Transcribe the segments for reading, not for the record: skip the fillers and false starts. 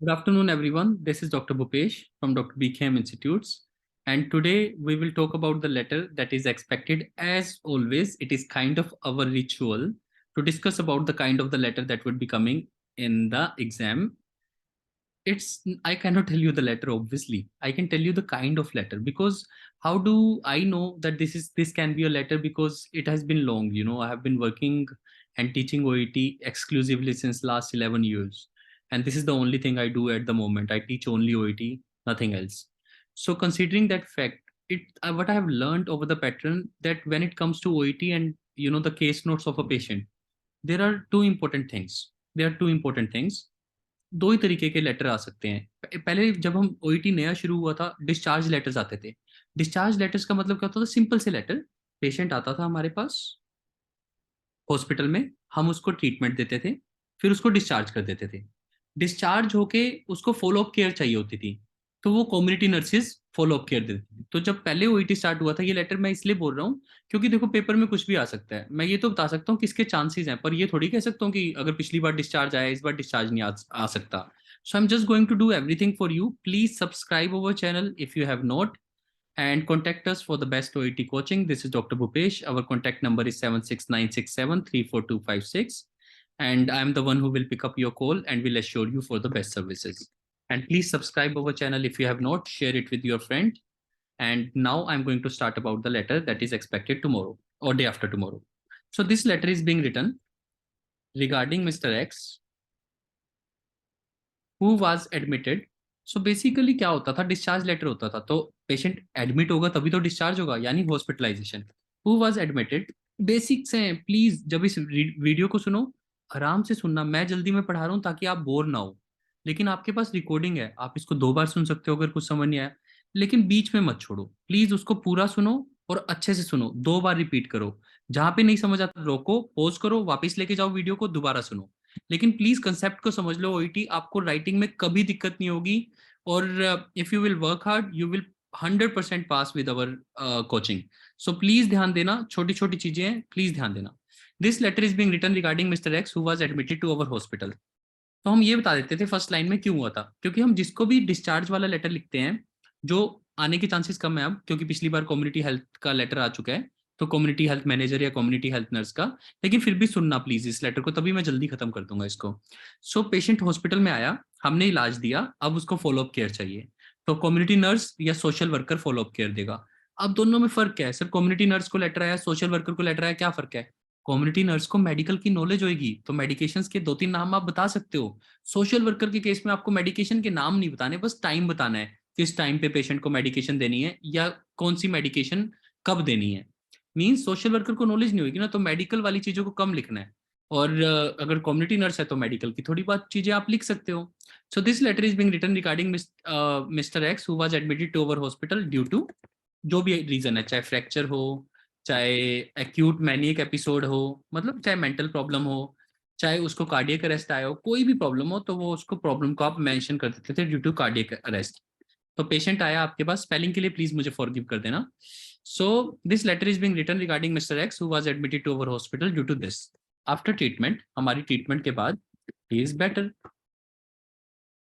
Good afternoon, everyone. This is Dr. Bhupesh from Dr. BKM Institutes. And today we will talk about the letter that is expected. As always, it is kind of our ritual to discuss about the kind of the letter that would be coming in the exam. I cannot tell you the letter, obviously. I can tell you the kind of letter, because how do I know that this can be a letter? Because it has been long. I have been working and teaching OET exclusively since last 11 years. And this is the only thing I do at the moment. I teach only OET, nothing else. So considering that fact, what I have learned over the pattern, that when it comes to OET and the case notes of a patient, there are two important things. There are two important things. दो ही तरीके के letter आ सकते हैं। पहले जब हम OET नया शुरू हुआ था, डिस्चार्ज लेटर्स आते थे। डिस्चार्ज लेटर्स का मतलब क्या होता था? सिंपल से लेटर, पेशेंट आता था हमारे पास हॉस्पिटल में, हम उसको ट्रीटमेंट देते थे, फिर उसको डिस्चार्ज कर देते थे। डिस्चार्ज होके उसको फॉलो अप केयर चाहिए होती थी, तो वो community nurses follow up care देती थी। तो जब पहले ओईटी स्टार्ट हुआ था, ये लेटर मैं इसलिए बोल रहा हूँ क्योंकि देखो, पेपर में कुछ भी आ सकता है। मैं ये तो बता सकता हूँ किसके चांसेस हैं, पर ये थोड़ी कह सकता हूँ कि अगर पिछली बार डिस्चार्ज आया, इस बार डिस्चार्ज नहीं आ सकता। So I am just going to do everything for you. Please subscribe our channel if you have not, and contact us for the best OET coaching. This is Dr. Bhupesh. Our contact number is 76967 34256. And I'm the one who will pick up your call and will assure you for the best services. And please subscribe our channel if you have not, share it with your friend. And now I'm going to start about the letter that is expected tomorrow or day after tomorrow. So this letter is being written regarding Mr. X, who was admitted. So basically क्या होता था? Discharge letter होता था, तो patient admit होगा तभी तो discharge होगा, यानी hospitalization. Who was admitted, basics हैं। प्लीज जब इस वीडियो को सुनो, आराम से सुनना। मैं जल्दी में पढ़ा रहा हूँ ताकि आप बोर ना हो, लेकिन आपके पास रिकॉर्डिंग है, आप इसको 2 बार सुन सकते हो अगर कुछ समझ नहीं आया। लेकिन बीच में मत छोड़ो, प्लीज उसको पूरा सुनो और अच्छे से सुनो। 2 बार रिपीट करो। जहां पे नहीं समझ आता रोको, पॉज करो, वापस लेके जाओ वीडियो को, दोबारा सुनो। लेकिन प्लीज कंसेप्ट को समझ लो। ओईटी आपको राइटिंग में कभी दिक्कत नहीं होगी, और if you will work hard you will 100% pass with our coaching. So please ध्यान देना, छोटी छोटी चीजें हैं, प्लीज ध्यान देना। This letter is being written regarding mister X who was admitted to our hospital. तो हम ये बता देते थे फर्स्ट लाइन में क्यों हुआ था, क्योंकि हम जिसको भी डिस्चार्ज वाला लेटर लिखते हैं, जो आने के चांसेस कम है अब, क्योंकि पिछली बार कम्युनिटी हेल्थ का लेटर आ चुका है, तो कम्युनिटी हेल्थ मैनेजर या कम्युनिटी हेल्थ नर्स का। लेकिन फिर भी सुनना प्लीज इस लेटर को, तभी मैं जल्दी खत्म कर दूंगा इसको। सो पेशेंट हॉस्पिटल में आया, हमने इलाज दिया, अब उसको फॉलोअप केयर चाहिए, तो कम्युनिटी नर्स या सोशल वर्कर फॉलोअप केयर देगा। अब दोनों में फर्क क्या है सर? कम्युनिटी नर्स को लेटर आया, सोशल वर्कर को लेटर आया, क्या फर्क है? कम्युनिटी नर्स को मेडिकल की नॉलेज होगी, तो मेडिकेशंस के 2-3 नाम आप बता सकते हो। सोशल वर्कर के केस में आपको मेडिकेशन के नाम नहीं बताने, बस टाइम बताना है, किस टाइम पे पेशेंट को मेडिकेशन देनी है या कौन सी मेडिकेशन कब देनी है। मींस सोशल वर्कर को नॉलेज नहीं होगी ना, तो मेडिकल वाली चीजों को कम लिखना है। और अगर कम्युनिटी नर्स है तो मेडिकल की थोड़ी बहुत चीजें आप लिख सकते हो। So this letter is being written regarding mister X who was admitted to our hospital due to जो भी रीजन है, चाहे फ्रैक्चर हो, चाहे एक्यूट मैनियक एपिसोड हो, मतलब चाहे मेंटल प्रॉब्लम हो, चाहे उसको कार्डियक अरेस्ट आया हो, कोई भी प्रॉब्लम हो, तो वो उसको प्रॉब्लम को आप मेंशन कर देते थे ड्यू टू कार्डियक अरेस्ट। तो पेशेंट आया आपके पास, स्पेलिंग के लिए प्लीज मुझे फॉरगिव कर देना। So this letter is being written regarding mister X who was admitted to our hospital due to this. After treatment, हमारी ट्रीटमेंट के बाद, he is better,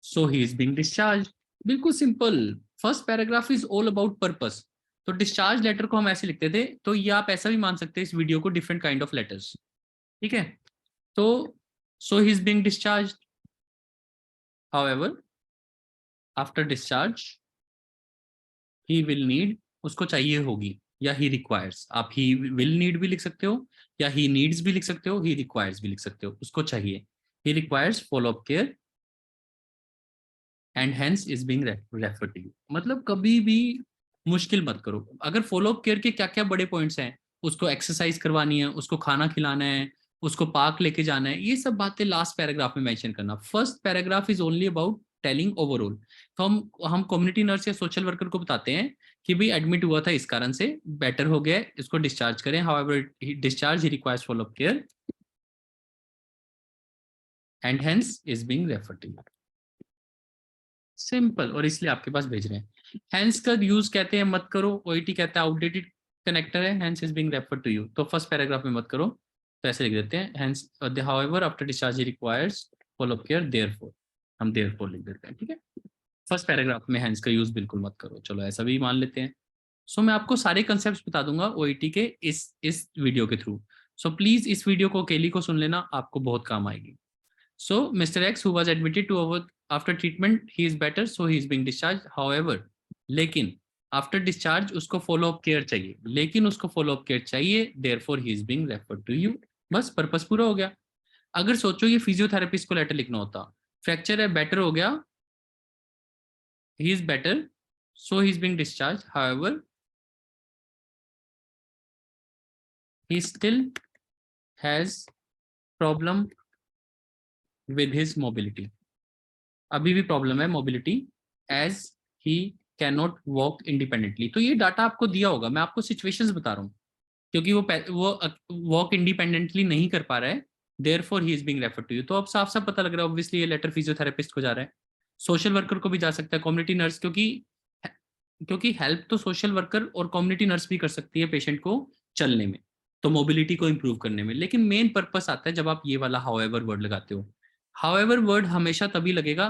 so he is being discharge. बिल्कुल simple. First paragraph is all about purpose. तो discharge letter को हम ऐसे लिखते थे, तो ये आप ऐसा भी मान सकते हैं इस वीडियो को डिफरेंट काइंड ऑफ लेटर्स। ठीक है? तो so he is being discharge, however after discharge he will need, उसको चाहिए होगी, या ही रिक्वायर्स। आप ही विल नीड भी लिख सकते हो, या ही नीड्स भी लिख सकते हो, ही रिक्वायर्स भी लिख सकते हो, उसको चाहिए। He requires follow up care and hence is being refer to you. मतलब कभी भी मुश्किल मत करो। अगर फॉलो अप केयर के क्या क्या बड़े पॉइंट्स हैं, उसको एक्सरसाइज करवानी है, उसको खाना खिलाना है, उसको पार्क लेके जाना है, ये सब बातें लास्ट पैराग्राफ में मेंशन करना। First paragraph is only about telling overall. तो हम कम्युनिटी नर्स या सोशल वर्कर को बताते हैं कि भाई एडमिट हुआ था इस कारण से, बेटर हो गया, इसको डिस्चार्ज करें, however discharge he requires follow up care and hence is being refer to you. Simple, और इसलिए आपके पास भेज रहे हैं। हैंस का यूज कहते हैं मत करो, ओईटी कहता है आउटडेटेड कनेक्टर है, hence is being referred to you, तो फर्स्ट पैराग्राफ में मत करो, तो ऐसे लिख देते हैं hence however after discharge he requires follow up care therefore. हम देयरफॉर लिख देते हैं, ठीक है। फर्स्ट पैराग्राफ में हैंस का यूज बिल्कुल मत करो, चलो ऐसा भी मान लेते हैं। सो मैं आपको सारे कंसेप्ट बता दूंगा ओईटी के इस वीडियो के थ्रू। सो प्लीज इस वीडियो को अकेली को सुन लेना, आपको बहुत काम आएगी। So mister X who was admitted to our after treatment he is better, so he is being discharge. However, लेकिन आफ्टर डिस्चार्ज उसको फॉलो अप केयर चाहिए, लेकिन उसको फॉलो अप केयर चाहिए, therefore he is being referred to you. बस purpose पूरा हो गया। अगर सोचो ये फिजियोथेरेपिस्ट को लेटर लिखना होता, फ्रैक्चर है बेटर हो गया, he is better, so he is being discharged. However, he still has problem with his mobility. अभी भी प्रॉब्लम है mobility, as he can not walk independently. तो ये डाटा आपको दिया होगा, मैं आपको सिचुएशंस बता रहा हूँ, क्योंकि वो वॉक इंडिपेंडेंटली नहीं कर पा रहा है, therefore he is being referred to you. तो अब साफ साफ पता लग रहा है, ऑब्वियसली ये लेटर फिजियोथेरेपिस्ट को जा रहा है, सोशल वर्कर को भी जा सकता है, कम्युनिटी नर्स, क्योंकि क्योंकि हेल्प तो सोशल वर्कर और कम्युनिटी नर्स भी कर सकती है पेशेंट को चलने में, तो मोबिलिटी को इंप्रूव करने में। लेकिन मेन पर्पस आता है जब आप ये वाला हाउएवर वर्ड लगाते हो। हाउएवर वर्ड हमेशा तभी लगेगा,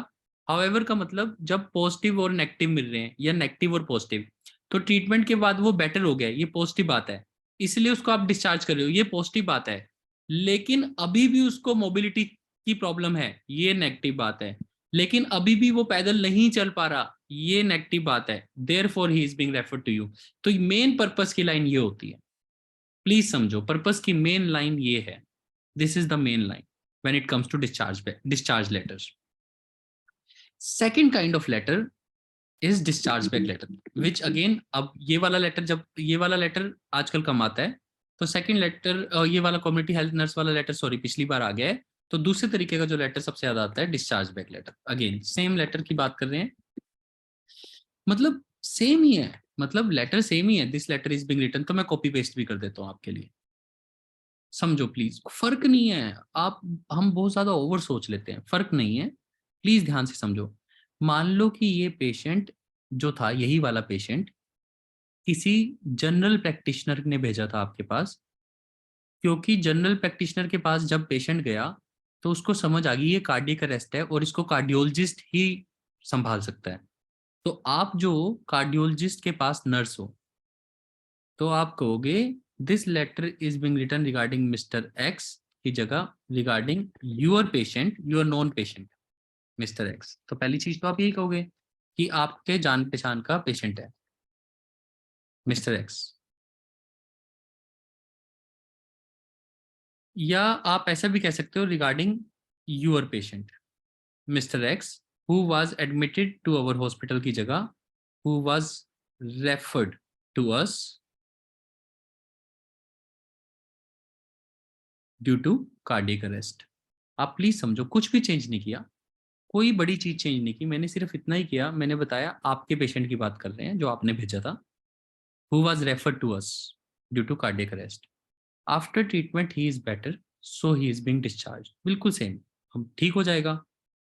हाउएवर का मतलब जब पॉजिटिव और नेगेटिव मिल रहे हैं या नेगेटिव और पॉजिटिव, तो ट्रीटमेंट के बाद वो बेटर हो गया, ये पॉजिटिव बात है, इसलिए उसको आप डिस्चार्ज कर रहे हो, ये पॉजिटिव बात है। लेकिन अभी भी उसको मोबिलिटी की प्रॉब्लम है, ये नेगेटिव बात है। लेकिन अभी भी वो पैदल नहीं चल पा रहा, ये नेगेटिव बात है, therefore he is being referred to you. तो मेन पर्पस की लाइन ये होती है, प्लीज समझो, पर्पस की मेन लाइन ये है, this is the main line when it comes to discharge letters. Second kind of letter is discharge back letter, which again, अब ये वाला लेटर, जब ये वाला लेटर आजकल कम आता है, तो सेकंड लेटर, ये वाला कम्युनिटी हेल्थ नर्स वाला लेटर, सॉरी पिछली बार आ गया है, तो दूसरे तरीके का जो लेटर सबसे ज्यादा आता है discharge back letter. Again same letter की बात कर रहे हैं, मतलब सेम ही है, मतलब लेटर सेम ही है, this letter is being written, तो मैं कॉपी पेस्ट भी कर देता हूँ आपके लिए, समझो प्लीज, फर्क नहीं है। आप, हम बहुत ज्यादा ओवर सोच लेते हैं, फर्क नहीं है, प्लीज ध्यान से समझो। मान लो कि ये पेशेंट जो था, यही वाला पेशेंट किसी जनरल प्रैक्टिशनर ने भेजा था आपके पास, क्योंकि जनरल प्रैक्टिशनर के पास जब पेशेंट गया तो उसको समझ आ गई ये कार्डियक अरेस्ट है और इसको कार्डियोलॉजिस्ट ही संभाल सकता है। तो आप जो कार्डियोलॉजिस्ट के पास नर्स हो, तो आप कहोगे this letter is being written regarding mister X की जगह regarding your patient, your known patient mister X. तो पहली चीज तो आप यही कहोगे कि आपके जान पहचान का पेशेंट है मिस्टर एक्स, या आप ऐसा भी कह सकते हो regarding your patient mister X who was admitted to our hospital की जगह who was referred to us due to cardiac arrest. आप प्लीज समझो, कुछ भी चेंज नहीं किया, कोई बड़ी चीज चेंज नहीं की, मैंने सिर्फ इतना ही किया, मैंने बताया आपके पेशेंट की बात कर रहे हैं जो आपने भेजा था, who was referred to us due to cardiac arrest, after treatment he is better, so he is being discharge. बिल्कुल सेम, हम ठीक हो जाएगा।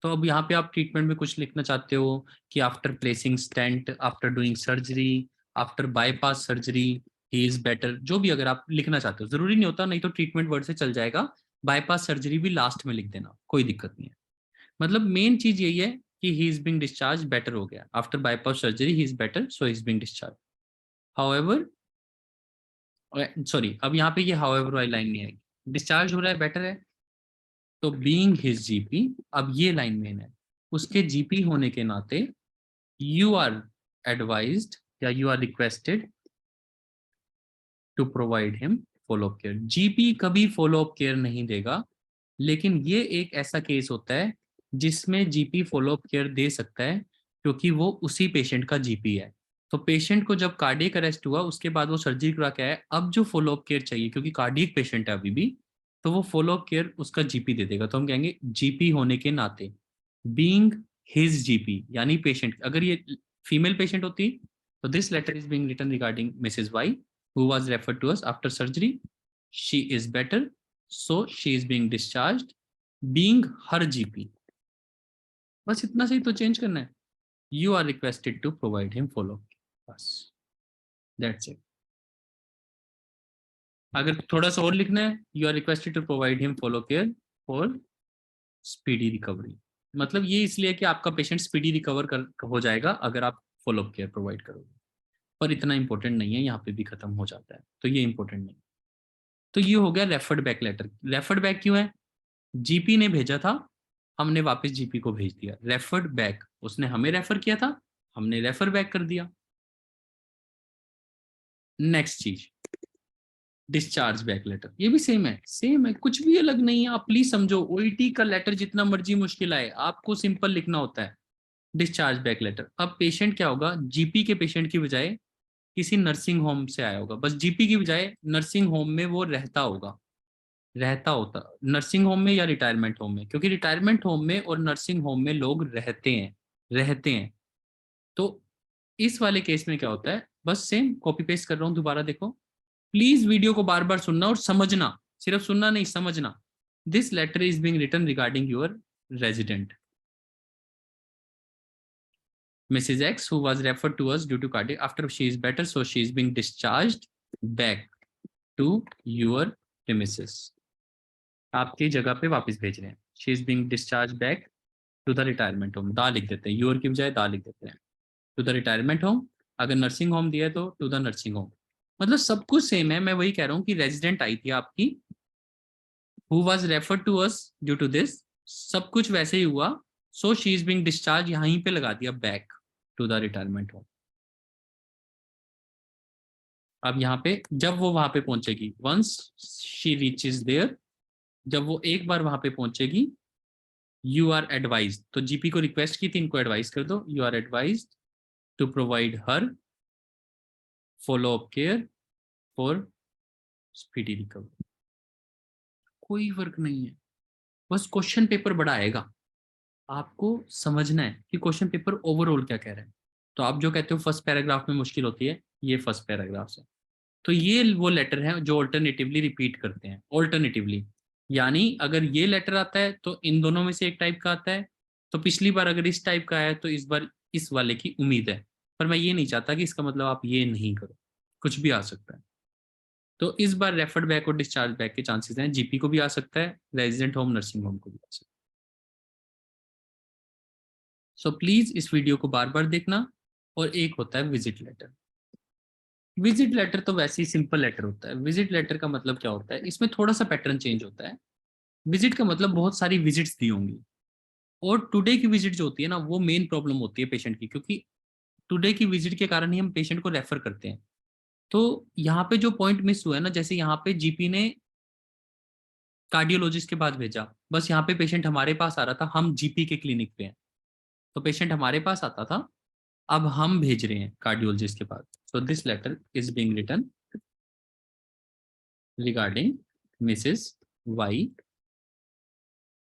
तो अब यहाँ पे आप ट्रीटमेंट में कुछ लिखना चाहते हो कि after placing stent, after doing surgery, after bypass surgery he is better, जो भी अगर आप लिखना चाहते हो, जरूरी नहीं होता, नहीं तो ट्रीटमेंट वर्ड से चल जाएगा, बाईपास सर्जरी भी लास्ट में लिख देना, कोई दिक्कत नहीं है। मतलब मेन चीज यही है कि ही इज बीइंग डिस्चार्ज, बेटर हो गया, after bypass surgery he is better, so he is being discharge. However, sorry, अब यहाँ पे ये हाउएवर वाली लाइन नहीं आएगी, डिस्चार्ज हो रहा है, बेटर है, तो बीइंग हिज जीपी, अब ये लाइन मेन है, उसके जीपी होने के नाते यू आर एडवाइज्ड या you are requested to provide him follow up care. GP कभी फॉलो अप केयर नहीं देगा, लेकिन ये एक ऐसा केस होता है जिसमें जीपी फॉलो अप केयर दे सकता है, क्योंकि वो उसी पेशेंट का जीपी है। तो पेशेंट को जब कार्डियक अरेस्ट हुआ उसके बाद वो सर्जरी करा के आया, अब जो फॉलो अप केयर चाहिए, क्योंकि कार्डियक पेशेंट है अभी भी, तो वो फॉलो अप केयर उसका जीपी दे देगा। तो हम कहेंगे जीपी होने के नाते, बीइंग हिज जीपी, यानी पेशेंट, अगर ये फीमेल पेशेंट होती तो this letter is being written regarding missus Y who was referred to us after surgery, she is better, so she is being discharged, being her GP। बस इतना सही तो change करना है, you are requested to provide him follow, बस that's it। अगर थोड़ा सा और लिखना है, you are requested to provide him follow care for speedy recovery, मतलब ये इसलिए कि आपका पेशेंट स्पीडी रिकवर हो जाएगा अगर आप फॉलोअप केयर प्रोवाइड करोगे, पर इतना इंपॉर्टेंट नहीं है, यहाँ पे भी खत्म हो जाता है, तो ये इंपॉर्टेंट नहीं। तो ये हो गया referred back letter. Referred back क्यों है? जीपी ने भेजा था, हमने वापस जीपी को भेज दिया, रेफर्ड बैक। उसने हमें रेफर किया था, हमने रेफर बैक कर दिया। नेक्स्ट चीज, डिस्चार्ज बैक लेटर। ये भी सेम है, कुछ भी अलग नहीं है। आप प्लीज समझो, ओईटी का लेटर जितना मर्जी मुश्किल आए, आपको सिंपल लिखना होता है, डिस्चार्ज बैक लेटर। अब पेशेंट क्या होगा, जीपी के पेशेंट की बजाय किसी नर्सिंग होम से आया होगा, बस जीपी की बजाय नर्सिंग होम में वो रहता होगा, रहता होता नर्सिंग होम में या रिटायरमेंट होम में, क्योंकि रिटायरमेंट होम में और नर्सिंग होम में लोग रहते हैं। तो इस वाले केस में क्या होता है, बस सेम कॉपी पेस्ट कर रहा हूं, दोबारा देखो। प्लीज वीडियो को बार बार सुनना और समझना, सिर्फ सुनना नहीं, समझना। This letter is being written regarding your resident Mrs. X, who was referred to us due to cardiac. After she is better, so she is being discharged back to your premises. आपकी जगह पे वापस भेज रहे हैं। She is being discharged back to the retirement home. दा लिख देते हैं, योर की बजाय दा लिख देते हैं। टू द रिटायरमेंट होम, अगर नर्सिंग होम दिया है तो टू द नर्सिंग होम। मतलब सब कुछ सेम है। मैं वही कह रहा हूँ कि रेजिडेंट आई थी आपकी, who was referred to us due to this, सब कुछ वैसे ही हुआ। So she is being discharge, यहीं पे लगा दिया back to the retirement home. अब यहाँ पे जब वो वहां पे पहुंचेगी, वंस शी रीचेज देयर, जब वो एक बार वहां पे पहुंचेगी, यू आर एडवाइज, तो जीपी को रिक्वेस्ट की थी, इनको एडवाइस कर दो, you are advise to provide her follow up care for speedy recovery. कोई फर्क नहीं है, बस क्वेश्चन पेपर बड़ा आएगा, आपको समझना है कि क्वेश्चन पेपर ओवरऑल क्या कह रहा है। तो आप जो कहते हो फर्स्ट पैराग्राफ में मुश्किल होती है, ये फर्स्ट पैराग्राफ है। तो ये वो लेटर है जो ऑल्टरनेटिवली रिपीट करते हैं, ऑल्टरनेटिवली, यानी अगर ये लेटर आता है तो इन दोनों में से एक टाइप का आता है, तो पिछली बार अगर इस टाइप का आया तो इस बार इस वाले की उम्मीद है। पर मैं ये नहीं चाहता कि इसका मतलब आप ये नहीं करो, कुछ भी आ सकता है। तो इस बार रेफर्ड बैक और डिस्चार्ज बैक के चांसेस हैं, जीपी को भी आ सकता है, रेजिडेंट होम नर्सिंग होम को भी आ सकता है। सो प्लीज इस वीडियो को बार बार देखना। और एक होता है विजिट लेटर। विजिट लेटर तो वैसे ही सिंपल लेटर होता है। विजिट लेटर का मतलब क्या होता है, इसमें थोड़ा सा पैटर्न चेंज होता है। विजिट का मतलब बहुत सारी विजिट्स दी होंगी, और टुडे की विजिट जो होती है ना, वो मेन प्रॉब्लम होती है पेशेंट की, क्योंकि टुडे की विजिट के कारण ही हम पेशेंट को रेफर करते हैं। तो यहाँ पे जो पॉइंट मिस हुआ है ना, जैसे यहाँ पे जीपी ने कार्डियोलॉजिस्ट के पास भेजा, बस यहाँ पे पेशेंट हमारे पास आ रहा था, हम जीपी के क्लिनिक पे हैं, तो पेशेंट हमारे पास आता था, अब हम भेज रहे हैं कार्डियोलॉजिस्ट के पास। So this letter is being written regarding missus Y,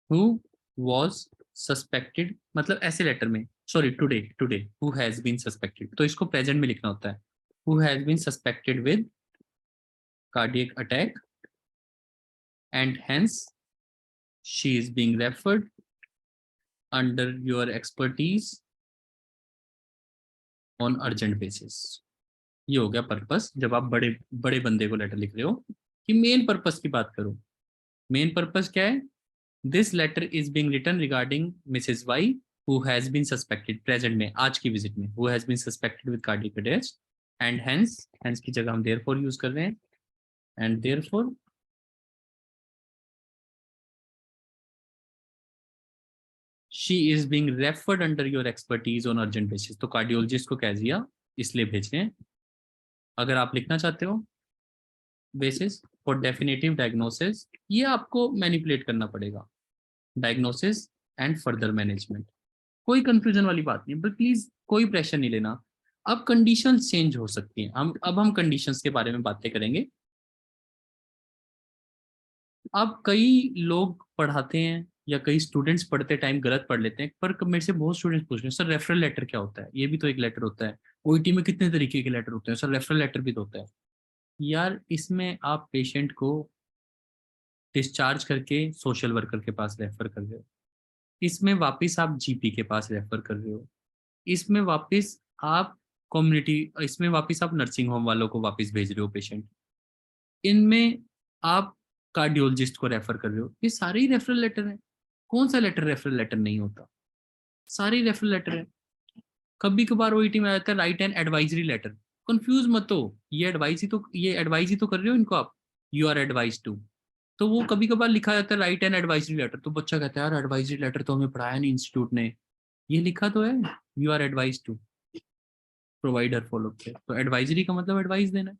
who was suspected, मतलब ऐसे लेटर में, sorry today today who has been suspected, तो इसको प्रेजेंट में लिखना होता है, who has been suspected with cardiac attack and hence she is being referred under your expertise on urgent basis. ये हो गया पर्पस, जब आप बड़े बड़े बंदे को लेटर लिख रहे हो, कि मेन पर्पस की बात करो। मेन पर्पस क्या है, this letter is being written regarding missus Y, who has been suspected, present में, आज की विजिट में, who has been suspected with cardiac arrest and hence, hence की जगह हम देयरफॉर यूज कर रहे हैं, and therefore she is being referred under your expertise on urgent basis. तो कार्डियोलॉजिस्ट को कह दिया, इसलिए भेज रहे हैं। अगर आप लिखना चाहते हो बेसिस फॉर डेफिनेटिव डायग्नोसिस, ये आपको मैनिपुलेट करना पड़ेगा, डायग्नोसिस एंड फर्दर मैनेजमेंट। कोई कंफ्यूजन वाली बात नहीं, बट प्लीज कोई प्रेशर नहीं लेना। अब कंडीशंस चेंज हो सकती हैं, हम कंडीशंस के बारे में बातें करेंगे। अब कई लोग पढ़ाते हैं या कई स्टूडेंट्स पढ़ते टाइम गलत पढ़ लेते हैं, पर मेरे से बहुत स्टूडेंट्स पूछ रहे हैं, सर रेफरल लेटर क्या होता है? ये भी तो एक लेटर होता है। ओईटी में कितने तरीके के लेटर होते हैं सर, रेफरल लेटर भी तो होता है। यार इसमें आप पेशेंट को डिस्चार्ज करके सोशल वर्कर के पास रेफर कर रहे हो, इसमें वापस आप जीपी के पास रेफर कर रहे हो, इसमें वापस आप कम्युनिटी, इसमें वापस आप नर्सिंग होम वालों को वापस भेज रहे हो पेशेंट, इनमें आप कार्डियोलॉजिस्ट को रेफर कर रहे हो, ये सारे ही रेफरल लेटर हैं। कौन सा लेटर रेफरल लेटर नहीं होता? सारे रेफरल लेटर है। कभी कभार ओईटी में आता है write an advisory letter. Confuse मत हो, ये एडवाइस ही तो कर रहे हो इनको आप, यू आर एडवाइज टू। तो वो कभी कभार लिखा जाता है राइट एन एडवाइजरी लेटर, तो बच्चा कहता है यार एडवाइजरी लेटर तो हमें पढ़ाया नहीं इंस्टीट्यूट ने, ये लिखा तो है you are advise to provider follow care, तो एडवाइजरी का मतलब एडवाइस देना है।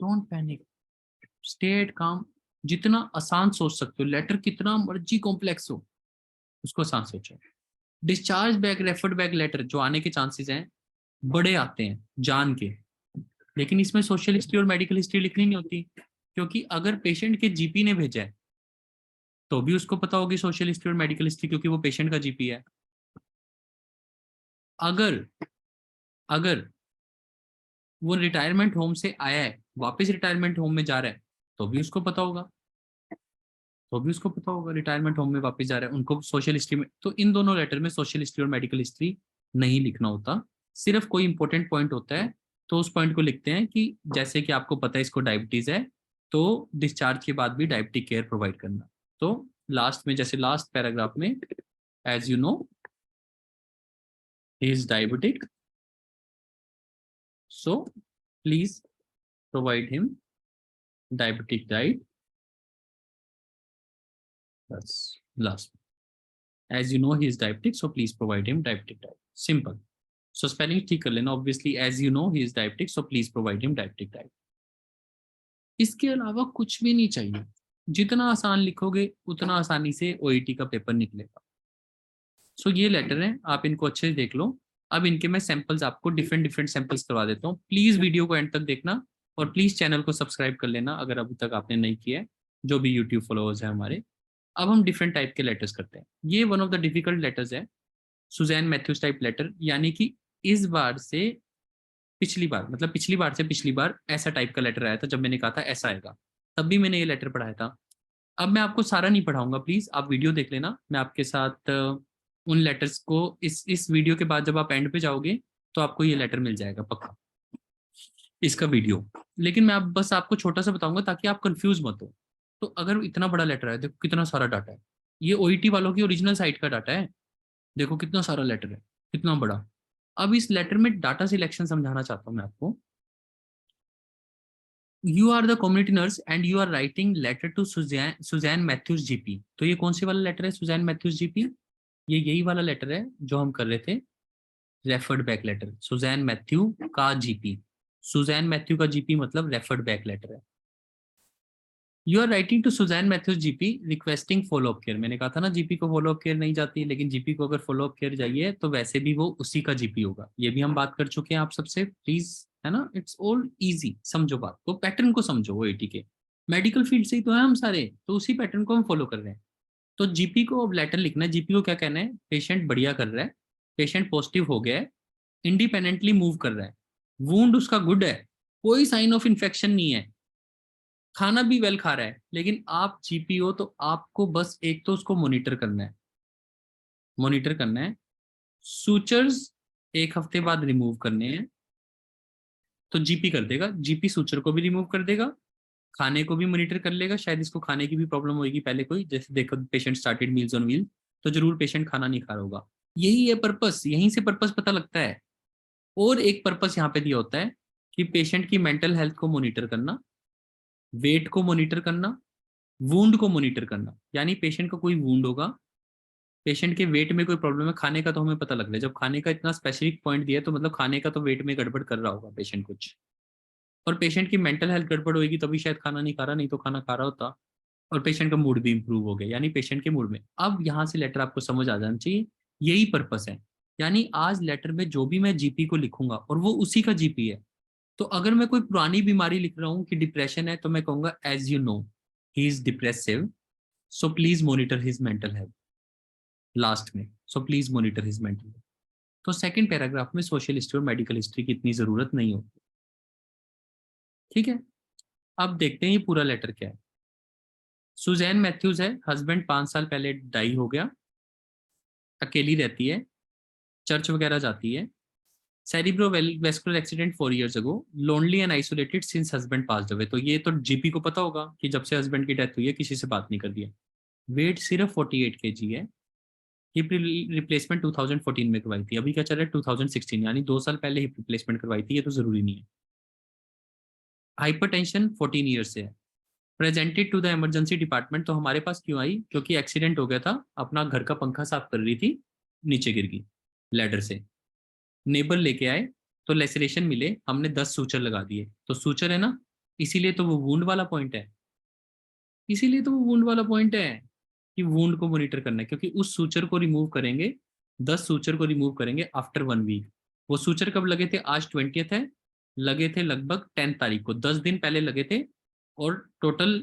डोंट पैनिक, स्टेट काम। जितना आसान सोच सकते हो, लेटर कितना मर्जी कॉम्प्लेक्स हो उसको आसान सोचो। Discharge back referred back letter जो आने के चांसेस हैं बड़े आते हैं जान के, लेकिन इसमें सोशल हिस्ट्री और मेडिकल हिस्ट्री लिखनी नहीं होती, क्योंकि अगर पेशेंट के जीपी ने भेजा है तो भी उसको पता होगी सोशल हिस्ट्री और मेडिकल हिस्ट्री, क्योंकि वो पेशेंट का जीपी है। अगर अगर वो रिटायरमेंट होम से आया है, वापस रिटायरमेंट होम में जा रहा है, तो भी उसको पता होगा, रिटायरमेंट होम में वापस जा रहा है उनको सोशल हिस्ट्री में। तो इन दोनों लेटर में सोशल हिस्ट्री और मेडिकल हिस्ट्री नहीं लिखना होता, सिर्फ कोई इंपॉर्टेंट पॉइंट होता है तो उस पॉइंट को लिखते हैं कि जैसे कि आपको पता है इसको डायबिटीज है, तो डिस्चार्ज के बाद भी डायबिटिक केयर प्रोवाइड करना। तो लास्ट में, जैसे लास्ट पैराग्राफ में, as you know he is diabetic, so please provide him diabetic diet, बस last, as you know he is diabetic so please provide him diabetic diet, simple. So spelling ठीक कर लेना, obviously as you know he is diabetic so please provide him diabetic diet. इसके अलावा कुछ भी नहीं चाहिए, जितना आसान लिखोगे उतना आसानी से ओईटी का पेपर निकलेगा। सो ये लेटर है, आप इनको अच्छे से देख लो। अब इनके मैं सैंपल्स आपको डिफरेंट डिफरेंट सैंपल्स करवा देता हूँ, प्लीज वीडियो को एंड तक देखना और प्लीज चैनल को सब्सक्राइब कर लेना अगर अभी तक आपने नहीं किया है, जो भी यूट्यूब फॉलोअर्स है हमारे। अब हम डिफरेंट टाइप के लेटर्स करते हैं। ये one of the difficult letters है, सुजैन मैथ्यूज टाइप लेटर, यानी कि इस बार से पिछली बार ऐसा टाइप का लेटर आया था, जब मैंने कहा था ऐसा आएगा तब भी मैंने ये लेटर पढ़ाया था। अब मैं आपको सारा नहीं पढ़ाऊंगा, प्लीज आप वीडियो देख लेना, मैं आपके साथ उन लेटर्स को इस वीडियो के बाद जब आप एंड पे जाओगे तो आपको ये लेटर मिल जाएगा पक्का, इसका वीडियो। लेकिन मैं अब बस आपको छोटा सा बताऊंगा ताकि आप कंफ्यूज मत हो। तो अगर इतना बड़ा लेटर है, देखो कितना सारा डाटा है, ये ओईटी वालों की ओरिजिनल साइट का डाटा है, देखो कितना सारा लेटर है, कितना बड़ा। अब इस लेटर में डाटा सिलेक्शन समझाना चाहता हूँ मैं आपको। You are the community nurse and you are writing letter to Susan Matthews GP. तो ये कौन सी वाला लेटर है सुजैन मैथ्यूज जीपी? ये यही वाला लेटर है जो हम कर रहे थे, referred back letter, Susan Matthew का जीपी। सुजैन मैथ्यू का जीपी मतलब रेफर्ड बैक लेटर है। You are writing to Susan Matthews GP requesting follow up care. मैंने कहा था ना जीपी को फॉलो अप केयर नहीं जाती, लेकिन जीपी को अगर फॉलो अप केयर जाइए तो वैसे भी वो उसी का जीपी होगा। ये भी हम बात कर चुके हैं आप सबसे, प्लीज, है ना, इट्स ऑल इजी, समझो बात को, पैटर्न को समझो। वो एटी के मेडिकल फील्ड से ही तो है हम सारे, तो उसी पैटर्न को हम फॉलो कर रहे हैं। तो जीपी को अब लेटर लिखना है, जीपी को क्या कहना है, पेशेंट बढ़िया कर रहा है, पेशेंट पॉजिटिव हो गया है, इंडिपेंडेंटली मूव कर रहा है, वुंड उसका गुड है, कोई साइन ऑफ इन्फेक्शन नहीं है, खाना भी वेल खा रहा है। लेकिन आप जीपीओ तो आपको बस एक तो उसको मॉनिटर करना है, सूचर्स एक हफ्ते बाद रिमूव करने हैं, तो जीपी कर देगा, जीपी सूचर को भी रिमूव कर देगा, खाने को भी मॉनिटर कर लेगा। शायद इसको खाने की भी प्रॉब्लम होगी पहले कोई, जैसे देखो patient started meals on wheel, तो जरूर पेशेंट खाना नहीं खा रहा होगा। यही है पर्पस, यहीं से पर्पस पता लगता है। और एक पर्पस यहाँ पे दिया होता है कि पेशेंट की मेंटल हेल्थ को मॉनिटर करना, वेट को मॉनिटर करना, वूंड को मॉनिटर करना। यानी पेशेंट का कोई वूंड होगा, पेशेंट के वेट में कोई प्रॉब्लम है, खाने का तो हमें पता लग रहा है, जब खाने का इतना स्पेसिफिक पॉइंट दिया है तो मतलब खाने का तो वेट में गड़बड़ कर रहा होगा पेशेंट कुछ। और पेशेंट की मेंटल हेल्थ गड़बड़ होगी तभी शायद खाना नहीं खा रहा, नहीं तो खाना खा रहा होता। और पेशेंट का मूड भी इंप्रूव हो गया, यानी पेशेंट के मूड में। अब यहाँ से लेटर आपको समझ आ जाना चाहिए, यही पर्पस है। यानी आज लेटर में जो भी मैं जीपी को लिखूंगा और वो उसी का जीपी है। तो अगर मैं कोई पुरानी बीमारी लिख रहा हूँ कि डिप्रेशन है, तो मैं कहूंगा as you know he is depressive so please monitor his mental health, last में, so please monitor his mental health. तो सेकंड पैराग्राफ में सोशल हिस्ट्री और मेडिकल हिस्ट्री की इतनी जरूरत नहीं होती। ठीक है, अब देखते हैं ये पूरा लेटर क्या है। सुजैन मैथ्यूज है, हस्बैंड 5 साल पहले डाई हो गया, अकेली रहती है, चर्च वगैरह जाती है, cerebro vascular accident 4 years ago, lonely and isolated since husband passed away. तो ये तो जीपी को पता होगा कि जब से हस्बैंड की डेथ हुई है किसी से बात नहीं कर दिया। वेट सिर्फ 48 kg है, हिप रिप्लेसमेंट 2014 में करवाई थी, अभी क्या चल रहा है 2016, यानी 2 साल पहले हिप रिप्लेसमेंट करवाई थी, ये तो जरूरी नहीं है। हाइपरटेंशन 14 ईयर से है। Presented to the emergency department, तो हमारे पास क्यों आई, क्योंकि एक्सीडेंट हो गया था, अपना घर का पंखा साफ कर रही थी, नीचे गिर गई लैडर से। नेबर लेके आए तो लेसरेशन मिले, हमने 10 सूचर लगा दिए, तो सूचर है ना, इसीलिए तो वो वुंड वाला पॉइंट है, इसीलिए तो वो वुंड वाला पॉइंट है कि वुंड को मॉनिटर करना है, क्योंकि उस सूचर को रिमूव करेंगे, 10 सूचर को रिमूव करेंगे आफ्टर 1 वीक। वो सूचर कब लगे थे, आज 20th है, लगे थे लगभग 10 तारीख को, 10 दिन पहले लगे थे, और टोटल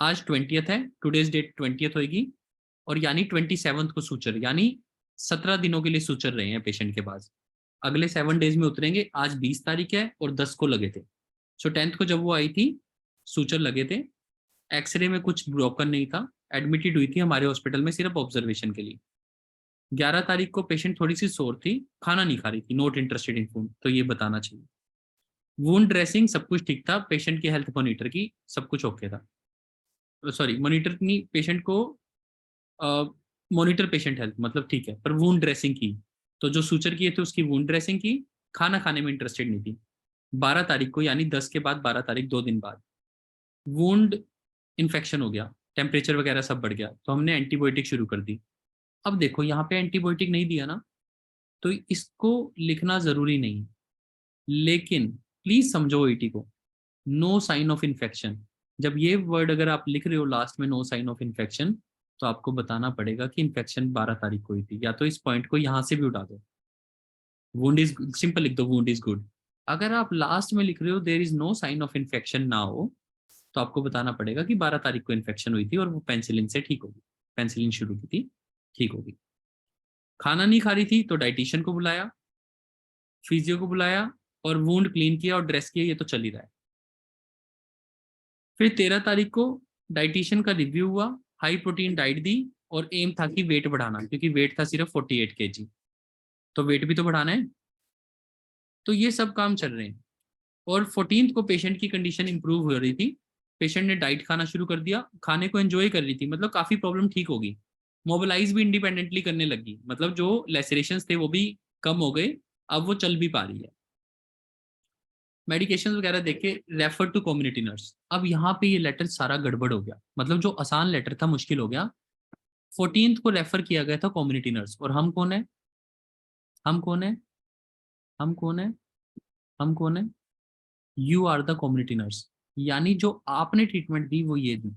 आज 20th है, टुडेज डेट 20th होगी, और यानी 27th को सूचर, यानी 17 दिनों के लिए सूचर रहे हैं पेशेंट के पास, अगले 7 डेज में उतरेंगे। आज 20 तारीख है और 10 को लगे थे, सो 10th को जब वो आई थी सूचर लगे थे, एक्सरे में कुछ ब्रोकन नहीं था, एडमिटेड हुई थी हमारे हॉस्पिटल में सिर्फ ऑब्जर्वेशन के लिए। 11 तारीख को पेशेंट थोड़ी सी सोर थी, खाना नहीं खा रही थी, नॉट इंटरेस्टेड इन फूड, तो ये बताना चाहिए। वुंड ड्रेसिंग सब कुछ ठीक था, पेशेंट की हेल्थ मॉनिटर की सब कुछ ओके था, सॉरी मॉनिटर नहीं, पेशेंट को मॉनिटर पेशेंट हेल्थ मतलब ठीक है, पर वुंड ड्रेसिंग की, तो जो सूचर किए थे उसकी वुंड ड्रेसिंग की, खाना खाने में इंटरेस्टेड नहीं थी। 12 तारीख को यानी 10 के बाद 12 तारीख 2 दिन बाद वुंड इन्फेक्शन हो गया, टेम्परेचर वगैरह सब बढ़ गया, तो हमने एंटीबायोटिक शुरू कर दी। अब देखो यहाँ पे एंटीबायोटिक नहीं दिया ना, तो इसको लिखना जरूरी नहीं, लेकिन प्लीज समझो ओईटी को, नो साइन ऑफ इन्फेक्शन, जब ये वर्ड अगर आप लिख रहे हो लास्ट में नो साइन ऑफ इन्फेक्शन, तो आपको बताना पड़ेगा कि इन्फेक्शन 12 तारीख को हुई थी, या तो इस पॉइंट को यहाँ से भी उठा दो, वुंड इज सिंपल लिख दो, वुंड इज गुड। अगर आप लास्ट में लिख रहे हो there is no sign of infection now, तो आपको बताना पड़ेगा कि 12 तारीख को इन्फेक्शन हुई थी और वो पेंसिलिन से ठीक होगी, पेंसिलिन शुरू की थी, ठीक होगी। खाना नहीं खा रही थी तो डाइटिशियन को बुलाया, फिजियो को बुलाया, और वुंड क्लीन किया और ड्रेस किया, ये तो चल ही रहा है। फिर 13 तारीख को डाइटिशियन का रिव्यू हुआ, हाई प्रोटीन डाइट दी, और एम था कि वेट बढ़ाना, क्योंकि वेट था सिर्फ 48 kg, तो वेट भी तो बढ़ाना है, तो ये सब काम चल रहे हैं। और 14th को पेशेंट की कंडीशन इंप्रूव हो रही थी, पेशेंट ने डाइट खाना शुरू कर दिया, खाने को एंजॉय कर रही थी, मतलब काफी प्रॉब्लम ठीक होगी, मोबिलाइज भी इंडिपेंडेंटली करने लगी, मतलब जो लेसरेशंस थे वो भी कम हो गए, अब वो चल भी पा रही है। मेडिकेशन वगैरह देखे, रेफर टू कम्युनिटी नर्स। अब यहाँ पे ये लेटर सारा गड़बड़ हो गया, मतलब जो आसान लेटर था मुश्किल हो गया। 14th को रेफर किया गया था कम्युनिटी नर्स, और हम कौन है, हम कौन है, हम कौन है, हम कौन है, you are the community nurse, यानी जो आपने ट्रीटमेंट दी वो ये दी,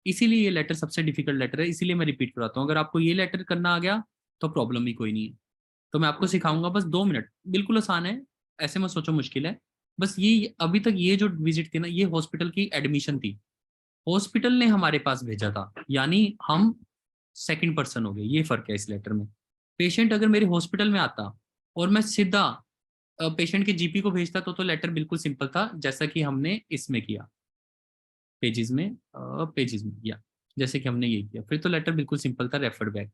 इसीलिए ये लेटर सबसे डिफिकल्ट लेटर है, इसीलिए मैं रिपीट कराता हूँ, अगर आपको ये लेटर करना आ गया तो प्रॉब्लम ही कोई नहीं है। तो मैं आपको सिखाऊंगा, बस 2 मिनट, बिल्कुल आसान है, ऐसे मत सोचो मुश्किल है। बस ये अभी तक ये जो विजिट थी ना, ये हॉस्पिटल की एडमिशन थी, हॉस्पिटल ने हमारे पास भेजा था, यानी हम सेकंड पर्सन हो गए, ये फर्क है इस लेटर में। पेशेंट अगर मेरे हॉस्पिटल में आता और मैं सीधा पेशेंट के जीपी को भेजता, तो लेटर बिल्कुल सिंपल था, जैसा कि हमने इसमें किया, पेजेस में, पेजेस में, या जैसे कि हमने ये किया, फिर तो लेटर बिल्कुल सिंपल था, रेफर्ड बैक।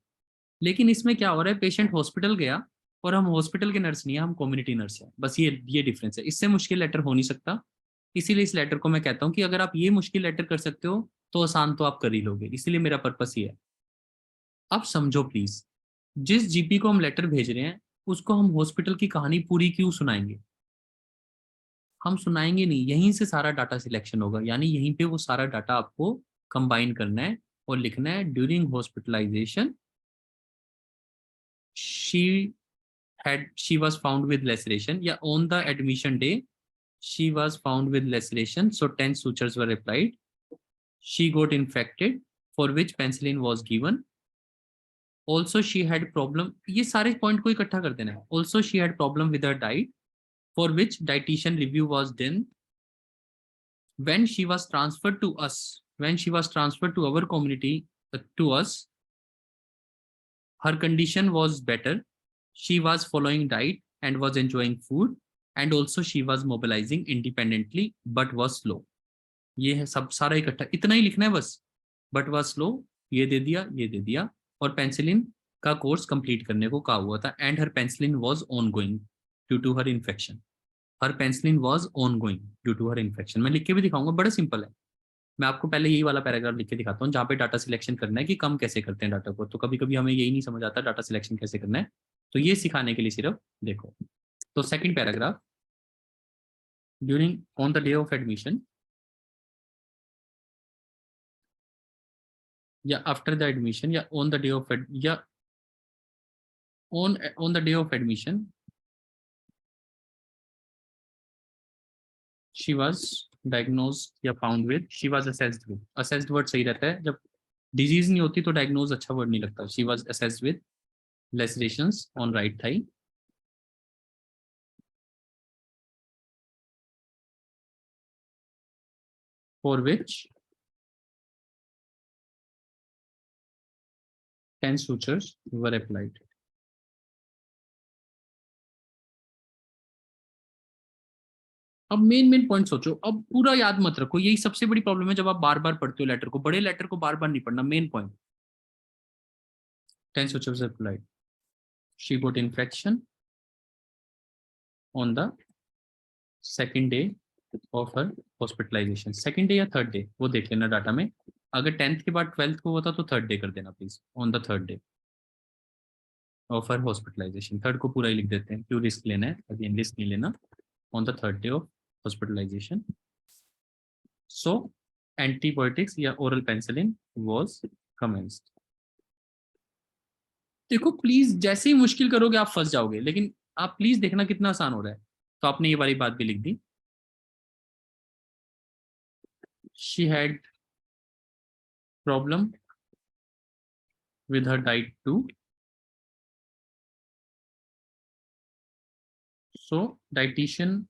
लेकिन इसमें क्या हो रहा है, पेशेंट हॉस्पिटल गया और हम हॉस्पिटल के नर्स नहीं है, हम कम्युनिटी नर्स है, बस ये डिफरेंस है, इससे मुश्किल लेटर हो नहीं सकता। इसीलिए इस लेटर को मैं कहता हूँ कि अगर आप ये मुश्किल लेटर कर सकते हो तो आसान तो आप कर ही लोगे, इसीलिए मेरा पर्पस ये है। अब समझो प्लीज, जिस जीपी को हम लेटर भेज रहे हैं उसको हम हॉस्पिटल की कहानी पूरी क्यों सुनाएंगे, हम सुनाएंगे नहीं, यहीं से सारा डाटा सिलेक्शन होगा, यानी यहीं पे वो सारा डाटा आपको कंबाइन करना है और लिखना है, during hospitalisation she she was found with laceration, या on the admission day she was found with laceration, so 10 sutures were applied, she got infected for which penicillin was given, also she had problem, ये सारे point को इकट्ठा कर देना है, also she had problem with her diet for which dietitian review was done, when she was transferred to us, when she was transferred to our community, to us, her condition was better, she was following diet and was enjoying food, and also she was mobilizing independently but was slow। ये है सब सारा इकट्ठा, इतना ही लिखना है बस, but was slow, ये दे दिया, ये दे दिया, और पेंसिलिन का कोर्स कंप्लीट करने को कहा हुआ था, and her penicillin was ongoing due to her infection, her penicillin was ongoing due to her infection, मैं लिख के भी दिखाऊंगा, बड़ा सिंपल है। मैं आपको पहले यही वाला पैराग्राफ लिख के दिखाता हूँ जहाँ पे डाटा सिलेक्शन करना है कि कम कैसे करते हैं डाटा को। तो कभी कभी हमें यही नहीं समझ आता डाटा सिलेक्शन कैसे करना है, तो ये सिखाने के लिए सिर्फ देखो। तो second paragraph, during on the day of admission या आफ्टर द एडमिशन या ऑन द डे ऑफ या on the day of admission she was diagnosed या found with, she was assessed with, assessed word सही रहता है, जब disease नहीं होती तो डायग्नोज अच्छा वर्ड नहीं लगता। She was assessed with lacerations on right thigh for which 10 sutures were applied. अब मेन पॉइंट सोचो, अब पूरा याद मत रखो, यही सबसे बड़ी प्रॉब्लम है जब आप बार बार पढ़ते हो लेटर को, बड़े लेटर को बार बार नहीं पढ़ना। Main point, 10 sutures applied, she got infection on the second day of her hospitalization। Second day या थर्ड डे वो देख लेना डाटा में, अगर 10th के बाद 12th को होता तो थर्ड डे कर देना please, on the third day of her hospitalisation. Third को पूरा ही लिख देते हैं, क्यों रिस्क लेना है, अगेन रिस्क नहीं लेना। On the third day of hospitalisation, so antibiotics या ओरल पेनिसिलिन वाज कमेंस्ड। देखो प्लीज, जैसे ही मुश्किल करोगे आप फंस जाओगे, लेकिन आप प्लीज देखना कितना आसान हो रहा है। तो आपने ये वाली बात भी लिख दी, she had problem with her diet too, so dietitian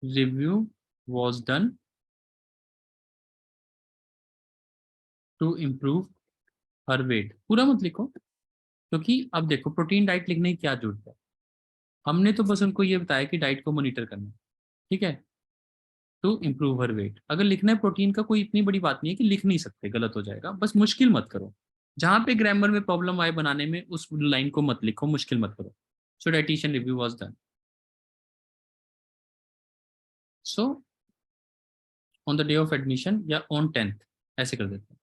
review was done to improve her weight। पूरा मत लिखो, क्योंकि अब देखो प्रोटीन डाइट लिखने की क्या जरूरत है, हमने तो बस उनको ये बताया कि डाइट को मॉनिटर करना है, ठीक है। टू इम्प्रूव हर वेट, अगर लिखना है प्रोटीन का कोई इतनी बड़ी बात नहीं है कि लिख नहीं सकते, गलत हो जाएगा, बस मुश्किल मत करो। जहां पे ग्रामर में प्रॉब्लम आए बनाने में, उस लाइन को मत लिखो, मुश्किल मत करो। So dietician review was done, so on the day of admission या ऑन 10th ऐसे कर देते हैं।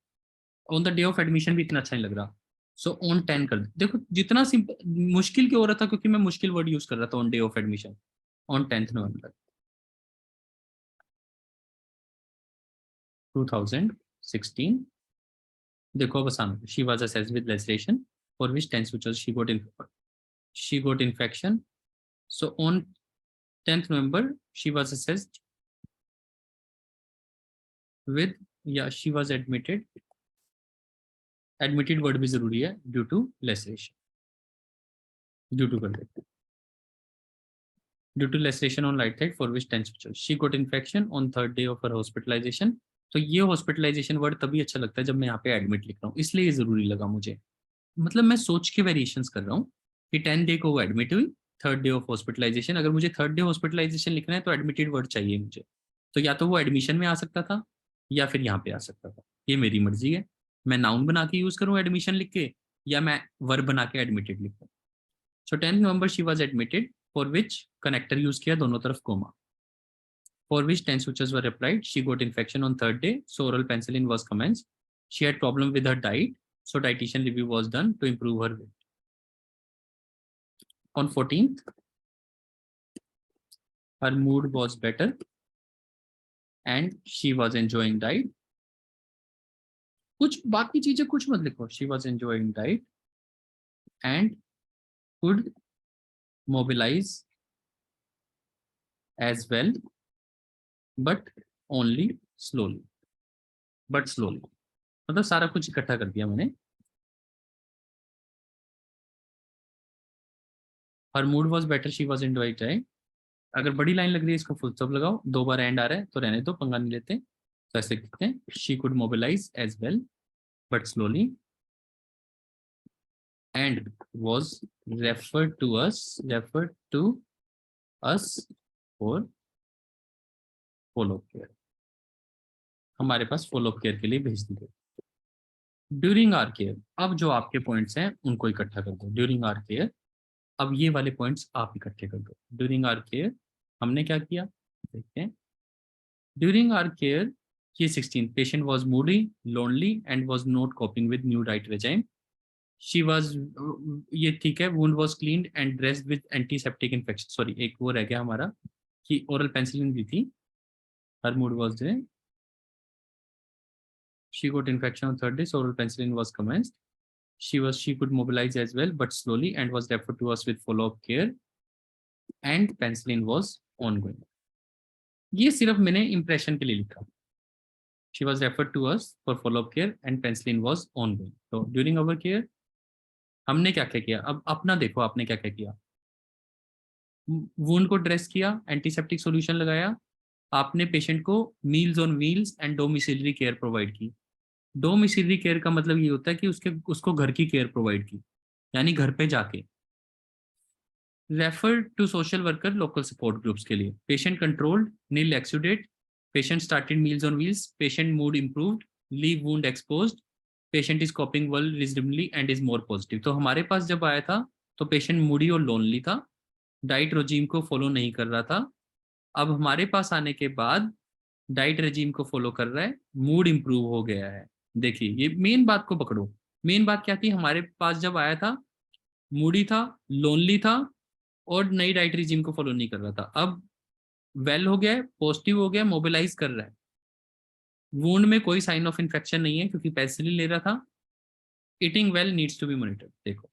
On the day of admission भी इतना अच्छा नहीं लग रहा, सो ऑन 10 कर दे। देखो जितना सिंपल, मुश्किल क्यों हो रहा था, क्योंकि मैं मुश्किल वर्ड यूज कर रहा था on day of admission, on 10th November 2016। देखो अब आसान, she was assessed with laceration for which 10 sutures she got infection, so on 10th November she was assessed with, या she was admitted, admitted word भी जरूरी है, due to laceration, due to कर देते हैं, due to laceration on right side for which 10 switches she got infection on third day of her hospitalization। तो ये hospitalisation word तभी अच्छा लगता है जब मैं यहाँ पे एडमिट लिख रहा हूँ, इसलिए ये जरूरी लगा मुझे। मतलब मैं सोच के वेरिएशंस कर रहा हूँ कि 10 डे को वो एडमिट हुई, थर्ड डे ऑफ हॉस्पिटलाइजेशन, अगर मुझे थर्ड डे हॉस्पिटलाइजेशन लिखना है तो एडमिटेड वर्ड चाहिए मुझे। तो या तो वो एडमिशन में आ सकता था या फिर यहाँ पे आ सकता था, ये मेरी मर्जी है, मैं नाउन बना के यूज करूँ एडमिशन लिख के, या मैं वर्ब बना के एडमिटेड लिखूँ। सो 10th November she was admitted, for which connector use किया दोनों तरफ coma, for which 10 sutures were applied, she got infection on third day, so oral penicillin was commenced, she had problem with her diet, so dietitian review was done to improve her weight। On 14th her mood was better and she was enjoying diet, कुछ बाकी चीजें कुछ मत लिखो, she was enjoying diet and could mobilize as well but only slowly, but slowly, मतलब सारा कुछ इकट्ठा कर दिया मैंने। Her mood was better, she was enjoying diet, अगर बड़ी लाइन लग रही है इसको फुल स्टॉप लगाओ, दो बार एंड आ रहा है तो रहने दो, पंगा नहीं लेते। तो ऐसे लिखते हैं, she could mobilise as well but slowly and was referred to us for follow care, हमारे पास फॉलो केयर के लिए भेज दी गई। ड्यूरिंग आर केयर, अब जो आपके पॉइंट्स हैं उनको इकट्ठा कर दो। ड्यूरिंग आर केयर, अब ये वाले पॉइंट्स आप इकट्ठे कर दो। ड्यूरिंग आर केयर हमने क्या किया देखते हैं। ड्यूरिंग आर केयर ये 16 patient was moody, lonely and was not coping with new diet regime. She was ये ठीक है, wound was cleaned and dressed with antiseptic infection. Sorry, एक वो रह गया हमारा कि oral penicillin दी थी. Her mood was there. She got infection on third day, so oral penicillin was commenced. She could mobilize as well, but slowly, and was referred to us with follow-up care. And penicillin was ongoing. ये सिर्फ मैंने impression के लिए लिखा. She was referred to us for follow-up care and penicillin was ongoing. So during our care, हमने क्या क्या किया? अब अपना देखो आपने क्या क्या किया. वुंड को ड्रेस किया, एंटीसेप्टिक सॉल्यूशन लगाया, आपने पेशेंट को meals on wheels and domiciliary care provide की. डोमिसिलरी केयर का मतलब ये होता है कि उसको घर की केयर प्रोवाइड की, यानी घर पे जाके. Refer to social worker local support groups के लिए. Patient controlled, nil exudate, patient started meals on wheels, patient mood improved, leave wound exposed, patient is coping well reasonably and is more positive. तो हमारे पास जब आया था तो patient moody और लोनली था, डाइट रेजीम को फॉलो नहीं कर रहा था. अब हमारे पास आने के बाद डाइट रेजीम को फॉलो कर रहा है, मूड इंप्रूव हो गया है. देखिए ये मेन बात को पकड़ो. मेन बात क्या थी? हमारे पास जब आया था मूडी था, लोनली था और नई डाइट रेजीम को फॉलो नहीं कर रहा था. अब वेल हो गया है, पॉजिटिव हो गया, मोबिलाइज कर रहा है. वुंड में कोई साइन ऑफ इन्फेक्शन नहीं है क्योंकि पेनिसिलिन ले रहा था. Eating well needs to be monitored. देखो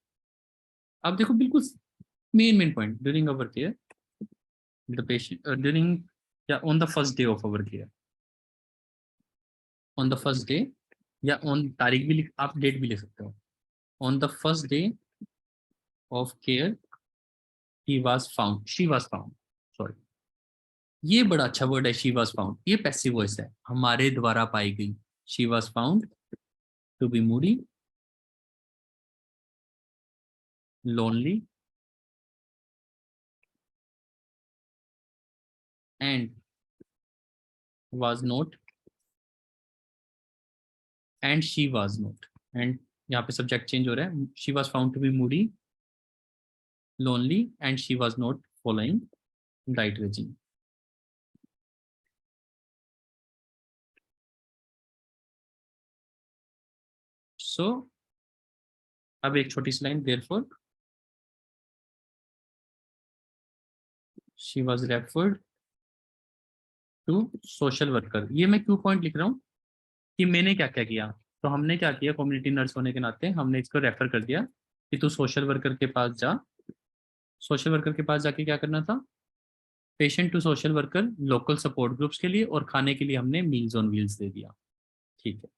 अब देखो बिल्कुल main point. During our care the patient during on the first day of our care, on the first day या on तारीख भी आप डेट भी ले सकते हो. on the first day of care she was found. Sorry, ये बड़ा अच्छा वर्ड है. she was found, ये पैसिव वॉइस है, हमारे द्वारा पाई गई. she was found to be moody, lonely and was not and she was not. and यहाँ पे सब्जेक्ट चेंज हो रहा है. she was found to be moody, lonely and she was not following diet regime. So अब एक छोटी सी line. therefore she was referred to social worker. ये मैं क्यों पॉइंट लिख रहा हूँ कि मैंने क्या क्या किया. तो हमने क्या किया, कम्युनिटी नर्स होने के नाते हमने इसको रेफर कर दिया कि तू सोशल वर्कर के पास जा. सोशल वर्कर के पास जाके क्या करना था? Patient to social worker local support groups के लिए और खाने के लिए हमने मील्स ऑन व्हील्स दे दिया. ठीक है.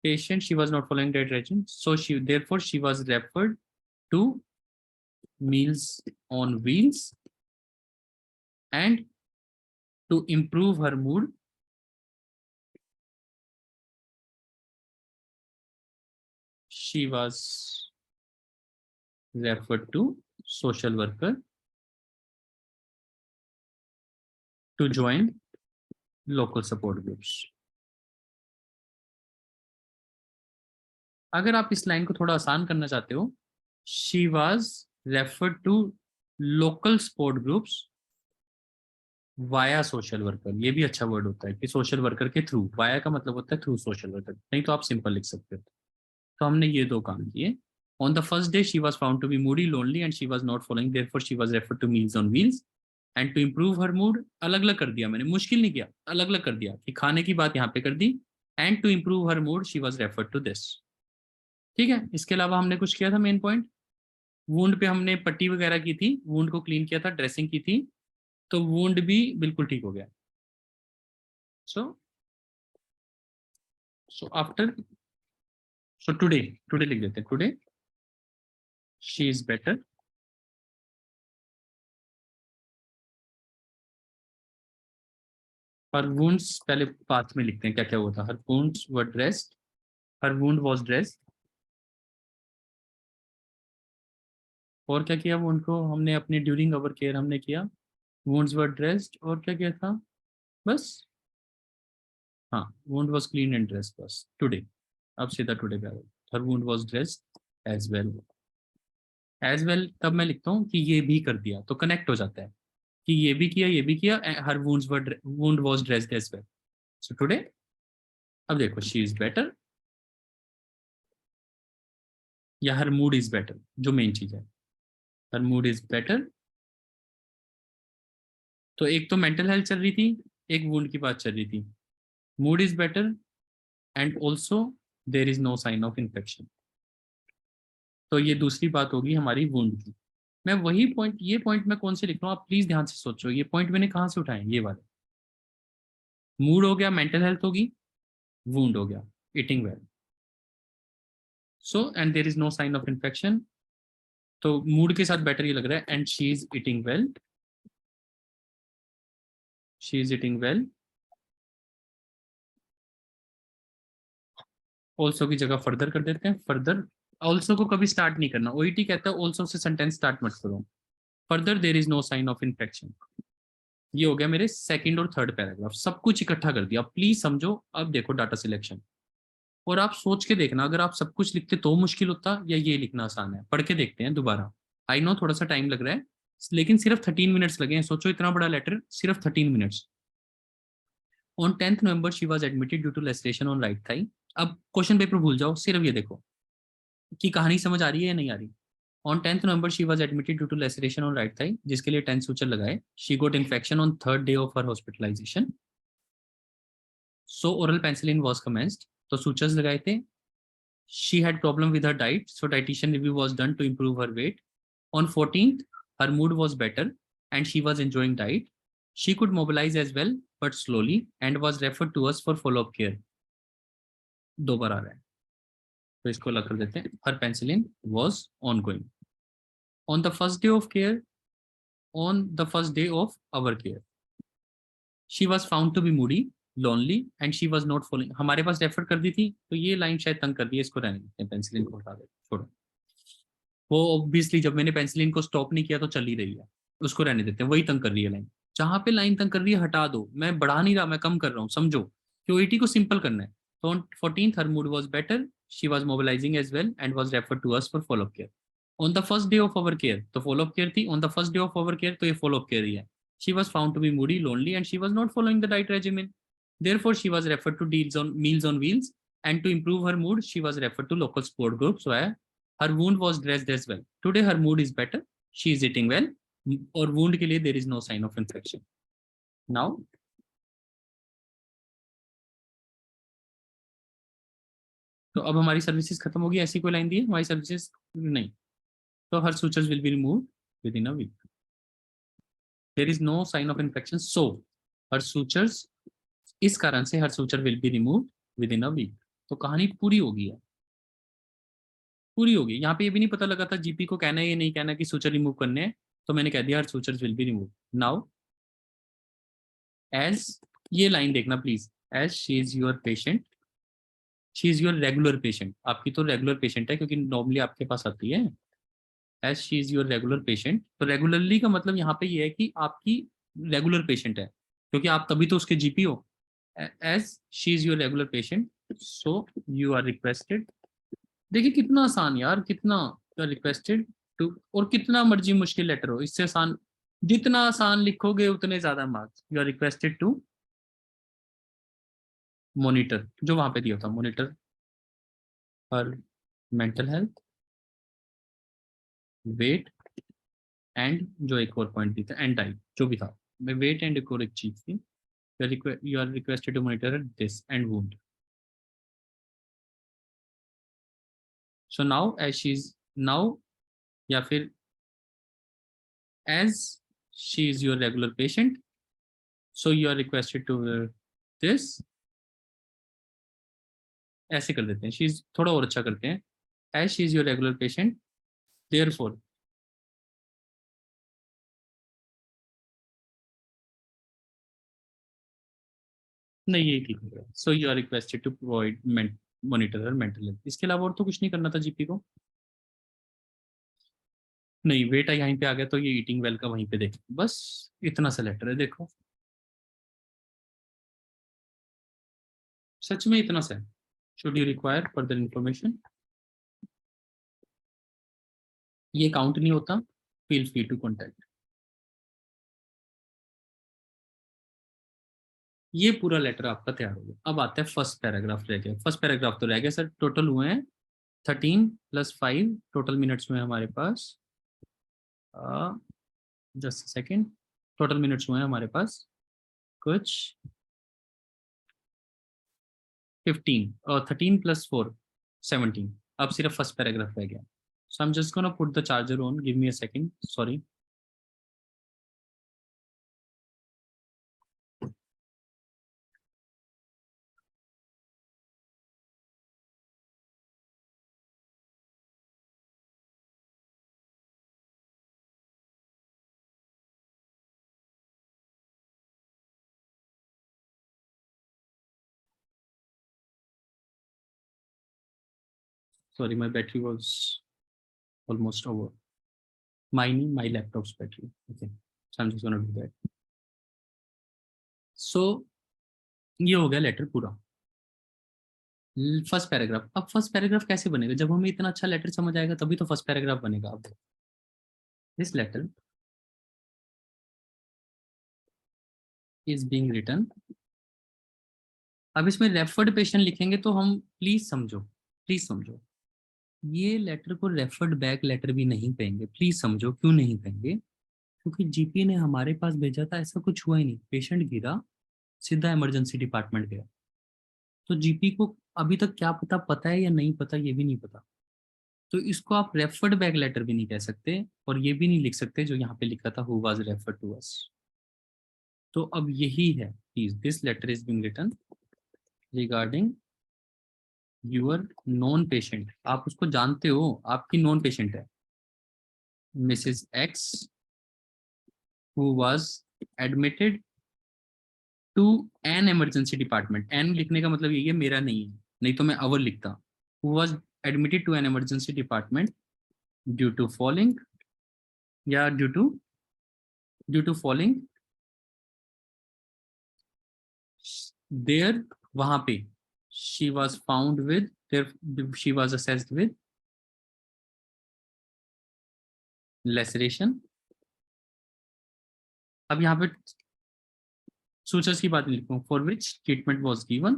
Patient she was not following diet regime, so she therefore she was referred to meals on wheels and to improve her mood she was referred to social worker to join local support groups. अगर आप इस line को थोड़ा आसान करना चाहते हो, she was referred to local support groups via social worker. ये भी अच्छा वर्ड होता है कि सोशल वर्कर के थ्रू. वाया का मतलब होता है थ्रू सोशल वर्कर, नहीं तो आप सिंपल लिख सकते हो. तो हमने ये दो काम किए. On the first day she was found to be moody, lonely and she was not following, therefore she was referred to meals on wheels and to improve her mood. अलग अलग कर दिया मैंने, मुश्किल नहीं किया, अलग अलग कर दिया कि खाने की बात यहाँ पे कर दी. And to improve her mood she was referred to this. ठीक है. इसके अलावा हमने कुछ किया था मेन पॉइंट. वुंड पे हमने पट्टी वगैरह की थी, वुंड को क्लीन किया था, ड्रेसिंग की थी, तो वुंड भी बिल्कुल ठीक हो गया. सो आफ्टर टुडे लिख देते हैं. Today she is better. Her wounds पहले पाथ में लिखते हैं क्या क्या हुआ था. Her wounds were dressed, her wound was dressed. और क्या किया? वुंड को हमने अपने ड्यूरिंग अवर केयर हमने किया. वुंड्स वर ड्रेस्ड और क्या किया था? बस हाँ, wound was clean and dressed. बस टुडे. अब सीधा टुडे पे आ गए. Her wound was dressed as well. As well तब मैं लिखता हूँ कि ये भी कर दिया तो कनेक्ट हो जाता है कि ये भी किया, ये भी किया. Her wound was dressed as well. So today, अब देखो शी इज बेटर या हर मूड इज बेटर, जो मेन चीज है, हर मूड इज बेटर। तो एक तो मेंटल हेल्थ चल रही थी, एक वुंड की बात चल रही थी। Mood is better and also there is no sign of infection. तो ये दूसरी बात होगी हमारी वुंड की। मैं वही पॉइंट, ये पॉइंट मैं कौन से लिख रहा हूँ, आप प्लीज ध्यान से सोचो, ये पॉइंट मैंने कहाँ से उठाए, ये वाले। मूड हो गया, मेंटल हेल्थ होगी, वुंड हो गया, eating well. So and there is no sign of infection. तो मूड के साथ बेटर ये लग रहा है, and she is eating well, she is eating well. Also की जगह फर्दर कर देते हैं, फर्दर। ऑल्सो को कभी स्टार्ट नहीं करना, ओईटी कहता है ऑल्सो से सेंटेंस स्टार्ट मत करो। Further there is no sign of infection. ये हो गया मेरे सेकंड और थर्ड पैराग्राफ, सब कुछ इकट्ठा कर दिया। प्लीज समझो, अब देखो डाटा सिलेक्शन। और आप सोच के देखना, अगर आप सब कुछ लिखते तो मुश्किल होता या ये लिखना आसान है। पढ़ के देखते हैं दोबारा। आई नो थोड़ा सा टाइम लग रहा है, लेकिन सिर्फ 13 मिनट्स लगे हैं। सोचो इतना बड़ा लेटर, सिर्फ 13 minutes. On 10 November she was admitted due to laceration on right thigh. अब क्वेश्चन पेपर भूल जाओ, सिर्फ ये देखो कि कहानी समझ आ रही है या नहीं आ रही। On 10 November she was admitted due to laceration on right thigh, जिसके लिए 10 सूचर लगाए। She got infection on third day of her hospitalisation, so oral penicillin was commenced. तो सूचर्स लगाए थे। She had problem with her diet, so dietitian review was done to improve her weight. On 14th, her mood was better and she was enjoying diet. She could mobilize as well, but slowly, and was referred to us for follow-up care. दो बार आ रहा है, तो इसको अलग कर देते हैं। Her penicillin was ongoing. On the first day of care, on the first day of our care, she was found to be moody, lonely, and she was not following. हमारे पास रेफर कर दी थी, तो ये लाइन शायद तंग कर दी है, इसको रहने देते हैं, पेंसिलिन को हटा देते, छोड़ो। वो ऑब्वियसली जब मैंने पेंसिलिन को स्टॉप नहीं किया तो चल ही रही है, उसको रहने देते हैं, वही तंग कर रही है लाइन। जहां पे लाइन तंग कर रही है हटा दो, मैं बढ़ा नहीं रहा, मैं कम कर रहा हूँ, समझो कि ओईटी को सिंपल करना है। तो on 14th her mood was better, she was mobilising as well and was referred to us for follow up care. On the first day of our care, तो फॉलो अप केयर थी, on the first day of our care, तो ये follow up care ही है। She was found to be moody, lonely, and she was not following the diet regimen, therefore she was referred to deals on meals on wheels, and to improve her mood she was referred to local sport groups where her wound was dressed as well. Today her mood is better, she is eating well, और wound के लिए there is no sign of infection. Now तो अब हमारी services खत्म होगी, ऐसी कोई लाइन दी है हमारी सर्विसेज नहीं। तो her sutures will be remove within a week, there is no sign of infection, so her sutures, इस कारण से her suture will be remove within a week. तो कहानी पूरी होगी है, पूरी होगी। यहाँ पे ये भी नहीं पता लगा था जीपी को कहना है या नहीं कहना कि सूचर रिमूव करने हैं, तो मैंने कह दिया her sutures will be remove. Now as, ये लाइन देखना please, as she is your patient, she is your regular patient, आपकी तो रेगुलर पेशेंट है क्योंकि नॉर्मली आपके पास आती है। As she is your regular patient, तो रेगुलरली का मतलब यहाँ पे ये है कि आपकी रेगुलर पेशेंट है, क्योंकि आप तभी तो उसके जीपी हो। As she is your regular patient, so you are requested. देखिए कितना आसान यार, कितना रिक्वेस्टेड टू, और कितना मर्जी मुश्किल लेटर हो, इससे आसान, जितना आसान लिखोगे उतने ज्यादा marks. You are requested to monitor, जो वहां पे दिया था, मॉनिटर पर मेंटल हेल्थ, वेट, एंड जो एक और पॉइंट दिया था, एंड डाइट, जो भी था। मैं वेट एंड एक और एक चीज थी, you are requested to monitor this and wound. So now as she is, now, या फिर as she is your regular patient, so you are requested to this, ऐसे कर देते हैं। शी इज थोड़ा और अच्छा करते हैं, as she is your regular patient, therefore, नहीं यही ठीक है, so you are requested to provide monitor mental health. इसके अलावा और तो कुछ नहीं करना था जीपी को। नहीं, वेट यहीं पे आ गया, तो ये ईटिंग वेल का वहीं पे देख, बस इतना सा लेटर है, देखो सच में इतना सा है। Should you require further information, ये काउंट नहीं होता, फील फ्री टू कॉन्टेक्ट। ये पूरा लेटर आपका तैयार हो गया। अब आता है फर्स्ट पैराग्राफ रह गया। फर्स्ट पैराग्राफ तो रह गया सर, टोटल हुए हैं 13 + 5 टोटल मिनट्स हुए हमारे पास। जस्ट सेकेंड, टोटल मिनट्स हुए हैं हमारे पास कुछ 15, और 13 + 4 17। अब सिर्फ फर्स्ट पैराग्राफ रह गया। So I am just gonna put the charger on, give me a second, sorry. Sorry, my battery was almost over. My laptop's battery. Okay, so I'm just gonna do that. So ये हो गया letter पूरा, first paragraph. अब first paragraph कैसे बनेगा? जब हमें इतना अच्छा लेटर समझ आएगा तभी तो फर्स्ट पैराग्राफ बनेगा। अब this letter is being written. अब इसमें रेफर्ड पेशेंट लिखेंगे तो हम, प्लीज समझो, प्लीज समझो, ये लेटर को रेफर्ड बैक लेटर भी नहीं कहेंगे। प्लीज समझो क्यों नहीं कहेंगे, क्योंकि जीपी ने हमारे पास भेजा था, ऐसा कुछ हुआ ही नहीं। पेशेंट गिरा, सीधा इमरजेंसी डिपार्टमेंट गया। तो जीपी को अभी तक क्या पता, पता है या नहीं पता, ये भी नहीं पता। तो इसको आप रेफर्ड बैक लेटर भी नहीं कह सकते, और ये भी नहीं लिख सकते जो यहाँ पे लिखा था who was referred to us. तो अब यही है, please this letter is being written regarding your known patient. आप उसको जानते हो, आपकी नॉन पेशेंट है, missus X, who was admitted to an emergency department. An लिखने का मतलब यही है, मेरा नहीं है, नहीं तो मैं अवर लिखता। Who was admitted to an emergency department due to falling, या ड्यू टू फॉलिंग देयर, वहां पे she was found with there, she was assessed with laceration. अब यहाँ पे सूचर्स की बात लिखूं, for which treatment was given.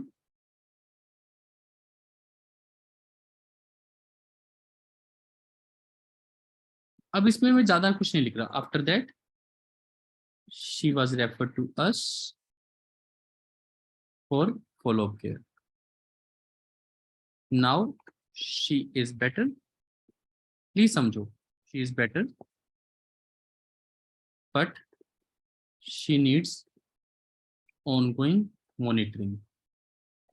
अब इसमें मैं ज्यादा कुछ नहीं लिख रहा। After that she was referred to us for follow up care. Now she is better, please समझो, she is better but she needs ongoing monitoring.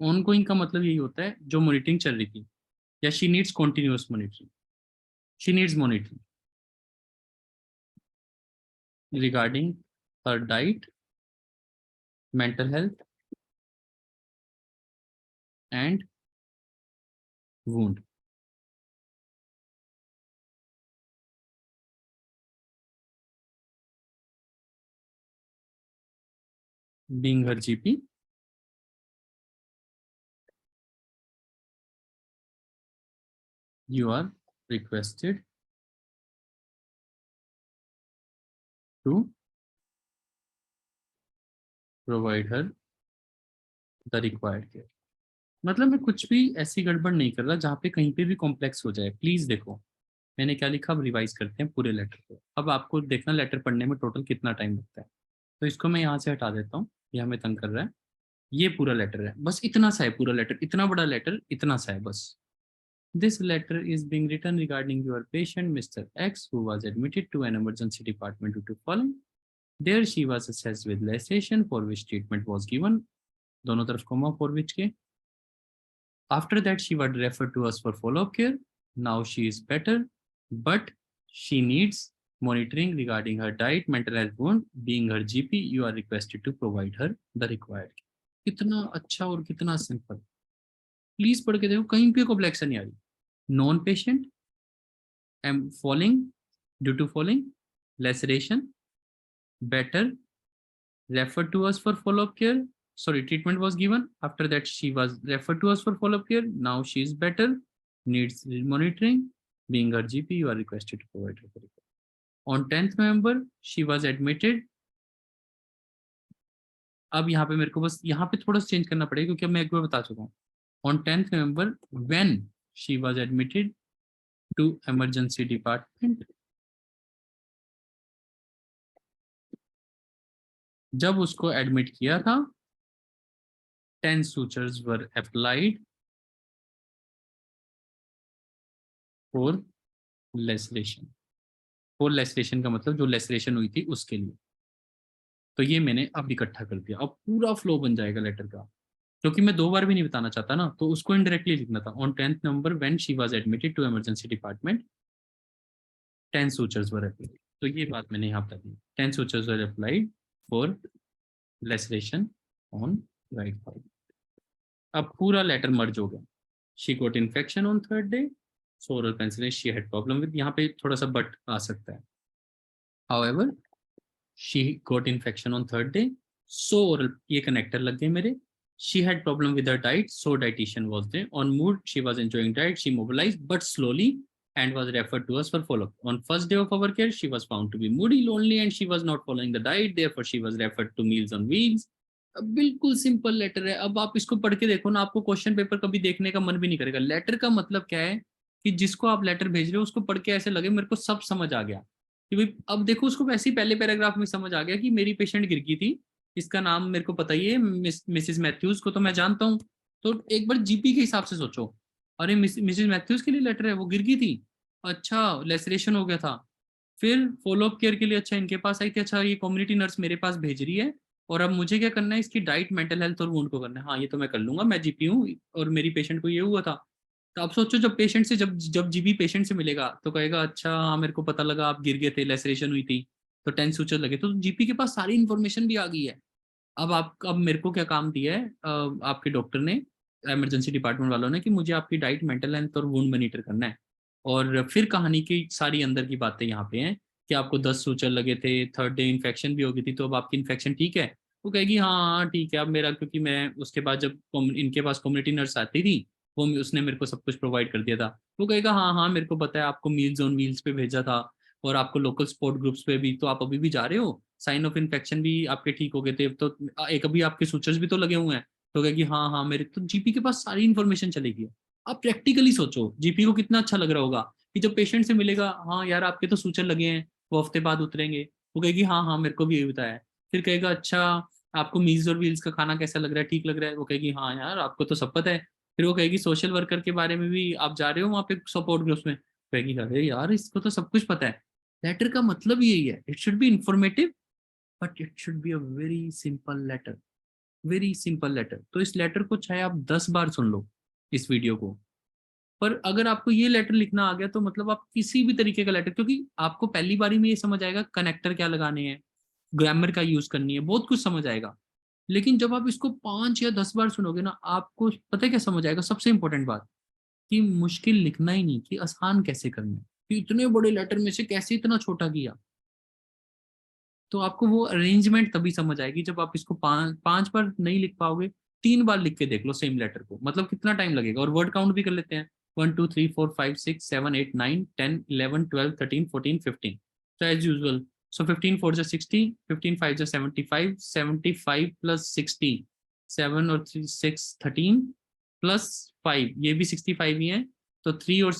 Ongoing का मतलब यही होता है जो मॉनिटरिंग चल रही थी, या she needs continuous monitoring, she needs monitoring regarding her diet, mental health and wound. Being her GP, you are requested to provide her the required care. मतलब मैं कुछ भी ऐसी गड़बड़ नहीं कर रहा जहाँ पे कहीं पे भी कॉम्प्लेक्स हो जाए। प्लीज देखो मैंने क्या लिखा, अब रिवाइज करते हैं पूरे लेटर को। अब आपको देखना लेटर पढ़ने में टोटल कितना टाइम लगता है। तो इसको मैं यहाँ से हटा देता हूँ, ये हमें तंग कर रहा है। ये पूरा लेटर है, बस इतना सा है पूरा लेटर, इतना बड़ा लेटर इतना सा है बस। This letter is being written regarding your patient, Mr. X, who was admitted to an emergency department due to falling. There she was assessed with laceration for which treatment was given. दोनों तरफ comma for which के. After that she was referred to us for follow-up care. Now she is better, but she needs monitoring regarding her diet, mental health wound. Being her GP, you are requested to provide her the required care. कितना अच्छा और कितना simple. Please पढ़ के देखो, कहीं पे complex नहीं आ रही। Non patient am falling, due to falling, laceration, better, referred to us for follow-up care. Sorry, treatment was given. After that, she was referred to us for follow-up care. Now she is better, needs monitoring. Being her GP, you are requested to provide her the report. On 10th November, she was admitted अब यहाँ पे मेरे को बस यहाँ पे थोड़ा सा चेंज करना पड़ेगा क्योंकि अब मैं एक बार बता चुका हूँ। On 10th November when she was admitted to emergency department, जब उसको एडमिट किया था 10 sutures were applied for laceration। for laceration का मतलब जो लेसरेशन हुई थी उसके लिए। तो ये मैंने अब इकट्ठा कर दिया, अब पूरा फ्लो बन जाएगा लेटर का। क्योंकि मैं 2 बार भी नहीं बताना चाहता ना, तो उसको इनडायरेक्टली लिखना था। On 10th November when she was admitted to emergency department 10 sutures were applied। तो ये बात मैंने यहाँ बता दी, 10 sutures were applied for laceration on right thigh। अब पूरा लेटर मर्ज हो गया। She got infection on 3rd day, so oral penicillin she had problem with, यहाँ पे थोड़ा सा बट आ सकता है। However she got infection on 3rd day, so oral, ये कनेक्टर लग गए मेरे। She had problem with her diet, so dietitian was there. On mood she was enjoying diet, she mobilised but slowly and was referred to us for follow-up. On first day of our care, she was found to be moody, lonely, and she was not following the diet. Therefore, she was referred to Meals on Wheels। बिल्कुल simple letter है। अब आप इसको पढ़ के देखो ना, आपको क्वेश्चन पेपर कभी देखने का मन भी नहीं करेगा। लेटर का मतलब क्या है कि जिसको आप लेटर भेज रहे हो उसको पढ़ के ऐसे लगे मेरे को सब समझ आ गया कि भाई, अब देखो उसको वैसे ही पहले पैराग्राफ में समझ आ गया कि मेरी पेशेंट गिर गई थी, इसका नाम मेरे को पता ही है, मिसिस मैथ्यूज को तो मैं जानता हूँ। तो एक बार जीपी के हिसाब से सोचो, अरे मिसिस मैथ्यूज के लिए लेटर है, वो गिर गई थी, अच्छा लेसरेशन हो गया था। फिर फॉलोअप केयर के लिए अच्छा इनके पास आई थी, अच्छा ये कम्युनिटी नर्स मेरे पास भेज रही है, और अब मुझे क्या करना है, इसकी डाइट, मेंटल हेल्थ और वुंड को करना है। हाँ ये तो मैं कर लूंगा, मैं जीपी हूँ और मेरी पेशेंट को ये हुआ था। तो आप सोचो, जब पेशेंट से जब जब जीपी पेशेंट से मिलेगा तो कहेगा अच्छा हाँ मेरे को पता लगा आप गिर गए थे, लेसरेशन हुई थी, तो 10 सूचर लगे, तो जीपी के पास सारी इन्फॉर्मेशन भी आ गई है। अब मेरे को क्या काम दिया है आपके डॉक्टर ने, इमरजेंसी डिपार्टमेंट वालों ने, कि मुझे आपकी डाइट, मेंटल हेल्थ और वुंड मॉनिटर करना है। और फिर कहानी की सारी अंदर की बातें यहाँ पे हैं कि आपको 10 सूचर लगे थे, 3rd डे इन्फेक्शन भी हो गई थी, तो अब आपकी इन्फेक्शन ठीक है। वो कहेगी हाँ हाँ ठीक है। अब मेरा, क्योंकि मैं उसके बाद जब इनके पास कम्युनिटी नर्स आती थी, वो उसने मेरे को सब कुछ प्रोवाइड कर दिया था। वो कहेगा हाँ हाँ मेरे को पता है, आपको मील्स ऑन व्हील्स पे भेजा था और आपको लोकल स्पोर्ट ग्रुप्स पे भी, तो आप अभी भी जा रहे हो, साइन ऑफ इन्फेक्शन भी आपके ठीक हो गए थे, तो एक अभी आपके सूचर्स भी तो लगे हुए हैं। तो कहेगी हाँ हाँ मेरे, तो जीपी के पास सारी इन्फॉर्मेशन चलेगी। आप प्रैक्टिकली सोचो जीपी को कितना अच्छा लग रहा होगा कि जब पेशेंट से मिलेगा, हाँ यार आपके तो सूचर लगे हैं, वो हफ्ते बाद उतरेंगे। वो कहेगी हाँ हाँ मेरे को भी यही बताया है। फिर कहेगा अच्छा आपको मील्स और व्हील्स का खाना कैसा लग रहा है, ठीक लग रहा है। वो कहेगी हाँ यार आपको तो सब पता है। फिर वो कहेगी सोशल वर्कर के बारे में भी आप जा रहे हो वहाँ पे सपोर्ट ग्रुप्स में, कहेगी अरे यार इसको तो सब कुछ पता है। लेटर का मतलब यही है, it should be informative but it should be a very simple letter, very simple letter. तो इस लेटर को चाहे आप 10 बार सुन लो इस वीडियो को, पर अगर आपको ये लेटर लिखना आ गया तो मतलब आप किसी भी तरीके का लेटर, क्योंकि आपको पहली बारी में ये समझ आएगा कनेक्टर क्या लगाने हैं, ग्रामर का यूज करनी है, बहुत कुछ समझ आएगा। लेकिन जब आप इसको 5 या 10 बार सुनोगे ना, आपको पता है क्या समझ आएगा, सबसे इंपॉर्टेंट बात, कि मुश्किल लिखना ही नहीं, कि आसान कैसे करना है, कि इतने बड़े लेटर में से कैसे इतना छोटा किया। तो आपको वो अरेंजमेंट तभी समझ आएगी जब आप इसको 5 बार नहीं लिख पाओगे, 3 बार लिख के देख लो सेम लेटर को, मतलब कितना टाइम लगेगा। और वर्ड काउंट भी कर लेते हैं, 1 2 3 4 5 6 7 8 9 10 11 12 13 14 15। तो एज यूजल, सो 15 4 जा 60, 15 5 जा 75, 75 प्लस 60, 7 और 3 6 13 प्लस 5, ये भी 65 ही है। तो 3 और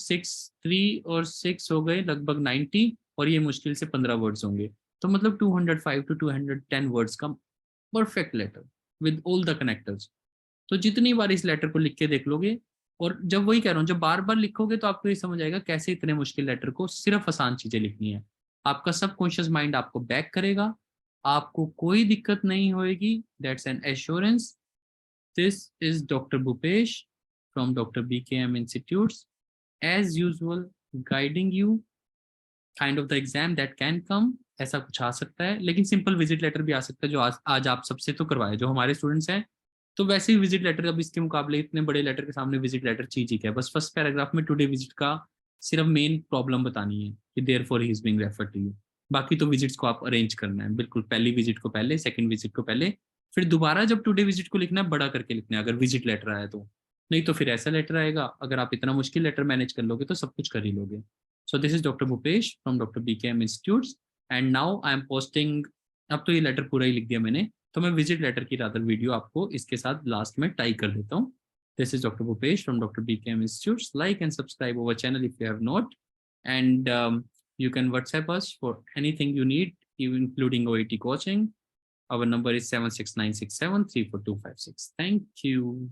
6 हो गए लगभग 90, और ये मुश्किल से 15 वर्ड्स होंगे। तो मतलब 205 to 210 वर्ड्स का perfect letter with all the connectors. तो जितनी बार इस लेटर को लिख के देख लोगे, और जब वही कह रहा हूँ, जब बार बार लिखोगे तो आपको ये समझ आएगा कैसे इतने मुश्किल लेटर को सिर्फ आसान चीजें लिखनी है। आपका सबकॉन्शियस माइंड आपको बैक करेगा, आपको कोई दिक्कत नहीं होएगी, that's an assurance. This is doctor Bhupesh from doctor BKM institutes, as usual guiding you kind of the exam that can come. ऐसा कुछ आ सकता है, लेकिन सिंपल विजिट लेटर भी आ सकता है, जो आज आप सबसे तो करवाए जो हमारे स्टूडेंट्स हैं। तो वैसे ही विजिट लेटर, अब इसके मुकाबले इतने बड़े लेटर के सामने विजिट लेटर चीज ही क्या है, बस फर्स्ट पैराग्राफ में टुडे विजिट का सिर्फ मेन प्रॉब्लम बतानी है कि there for he is being referred to you. बाकी तो विजिट्स को आप अरेंज करना है, बिल्कुल पहली विजिट को पहले, सेकंड विजिट को पहले, फिर दोबारा जब टुडे विजिट को लिखना है बड़ा करके लिखना है अगर विजिट लेटर आया तो। नहीं तो फिर ऐसा लेटर आएगा, अगर आप इतना मुश्किल लेटर मैनेज कर लोगे तो सब कुछ कर ही लोगे। So this is Dr. Bhupesh from Dr. BKM Institutes, and now I am posting, अब तो ये लेटर पूरा ही लिख दिया मैंने, तो मैं विजिट लेटर की रादर वीडियो आपको इसके साथ लास्ट में टाई कर देता हूँ. This is Dr. Bhupesh from Dr. BKM Institutes. Like and subscribe our channel if you have not. And you can WhatsApp us for anything you need, even including OET coaching. Our number is 76967 34256. Thank you.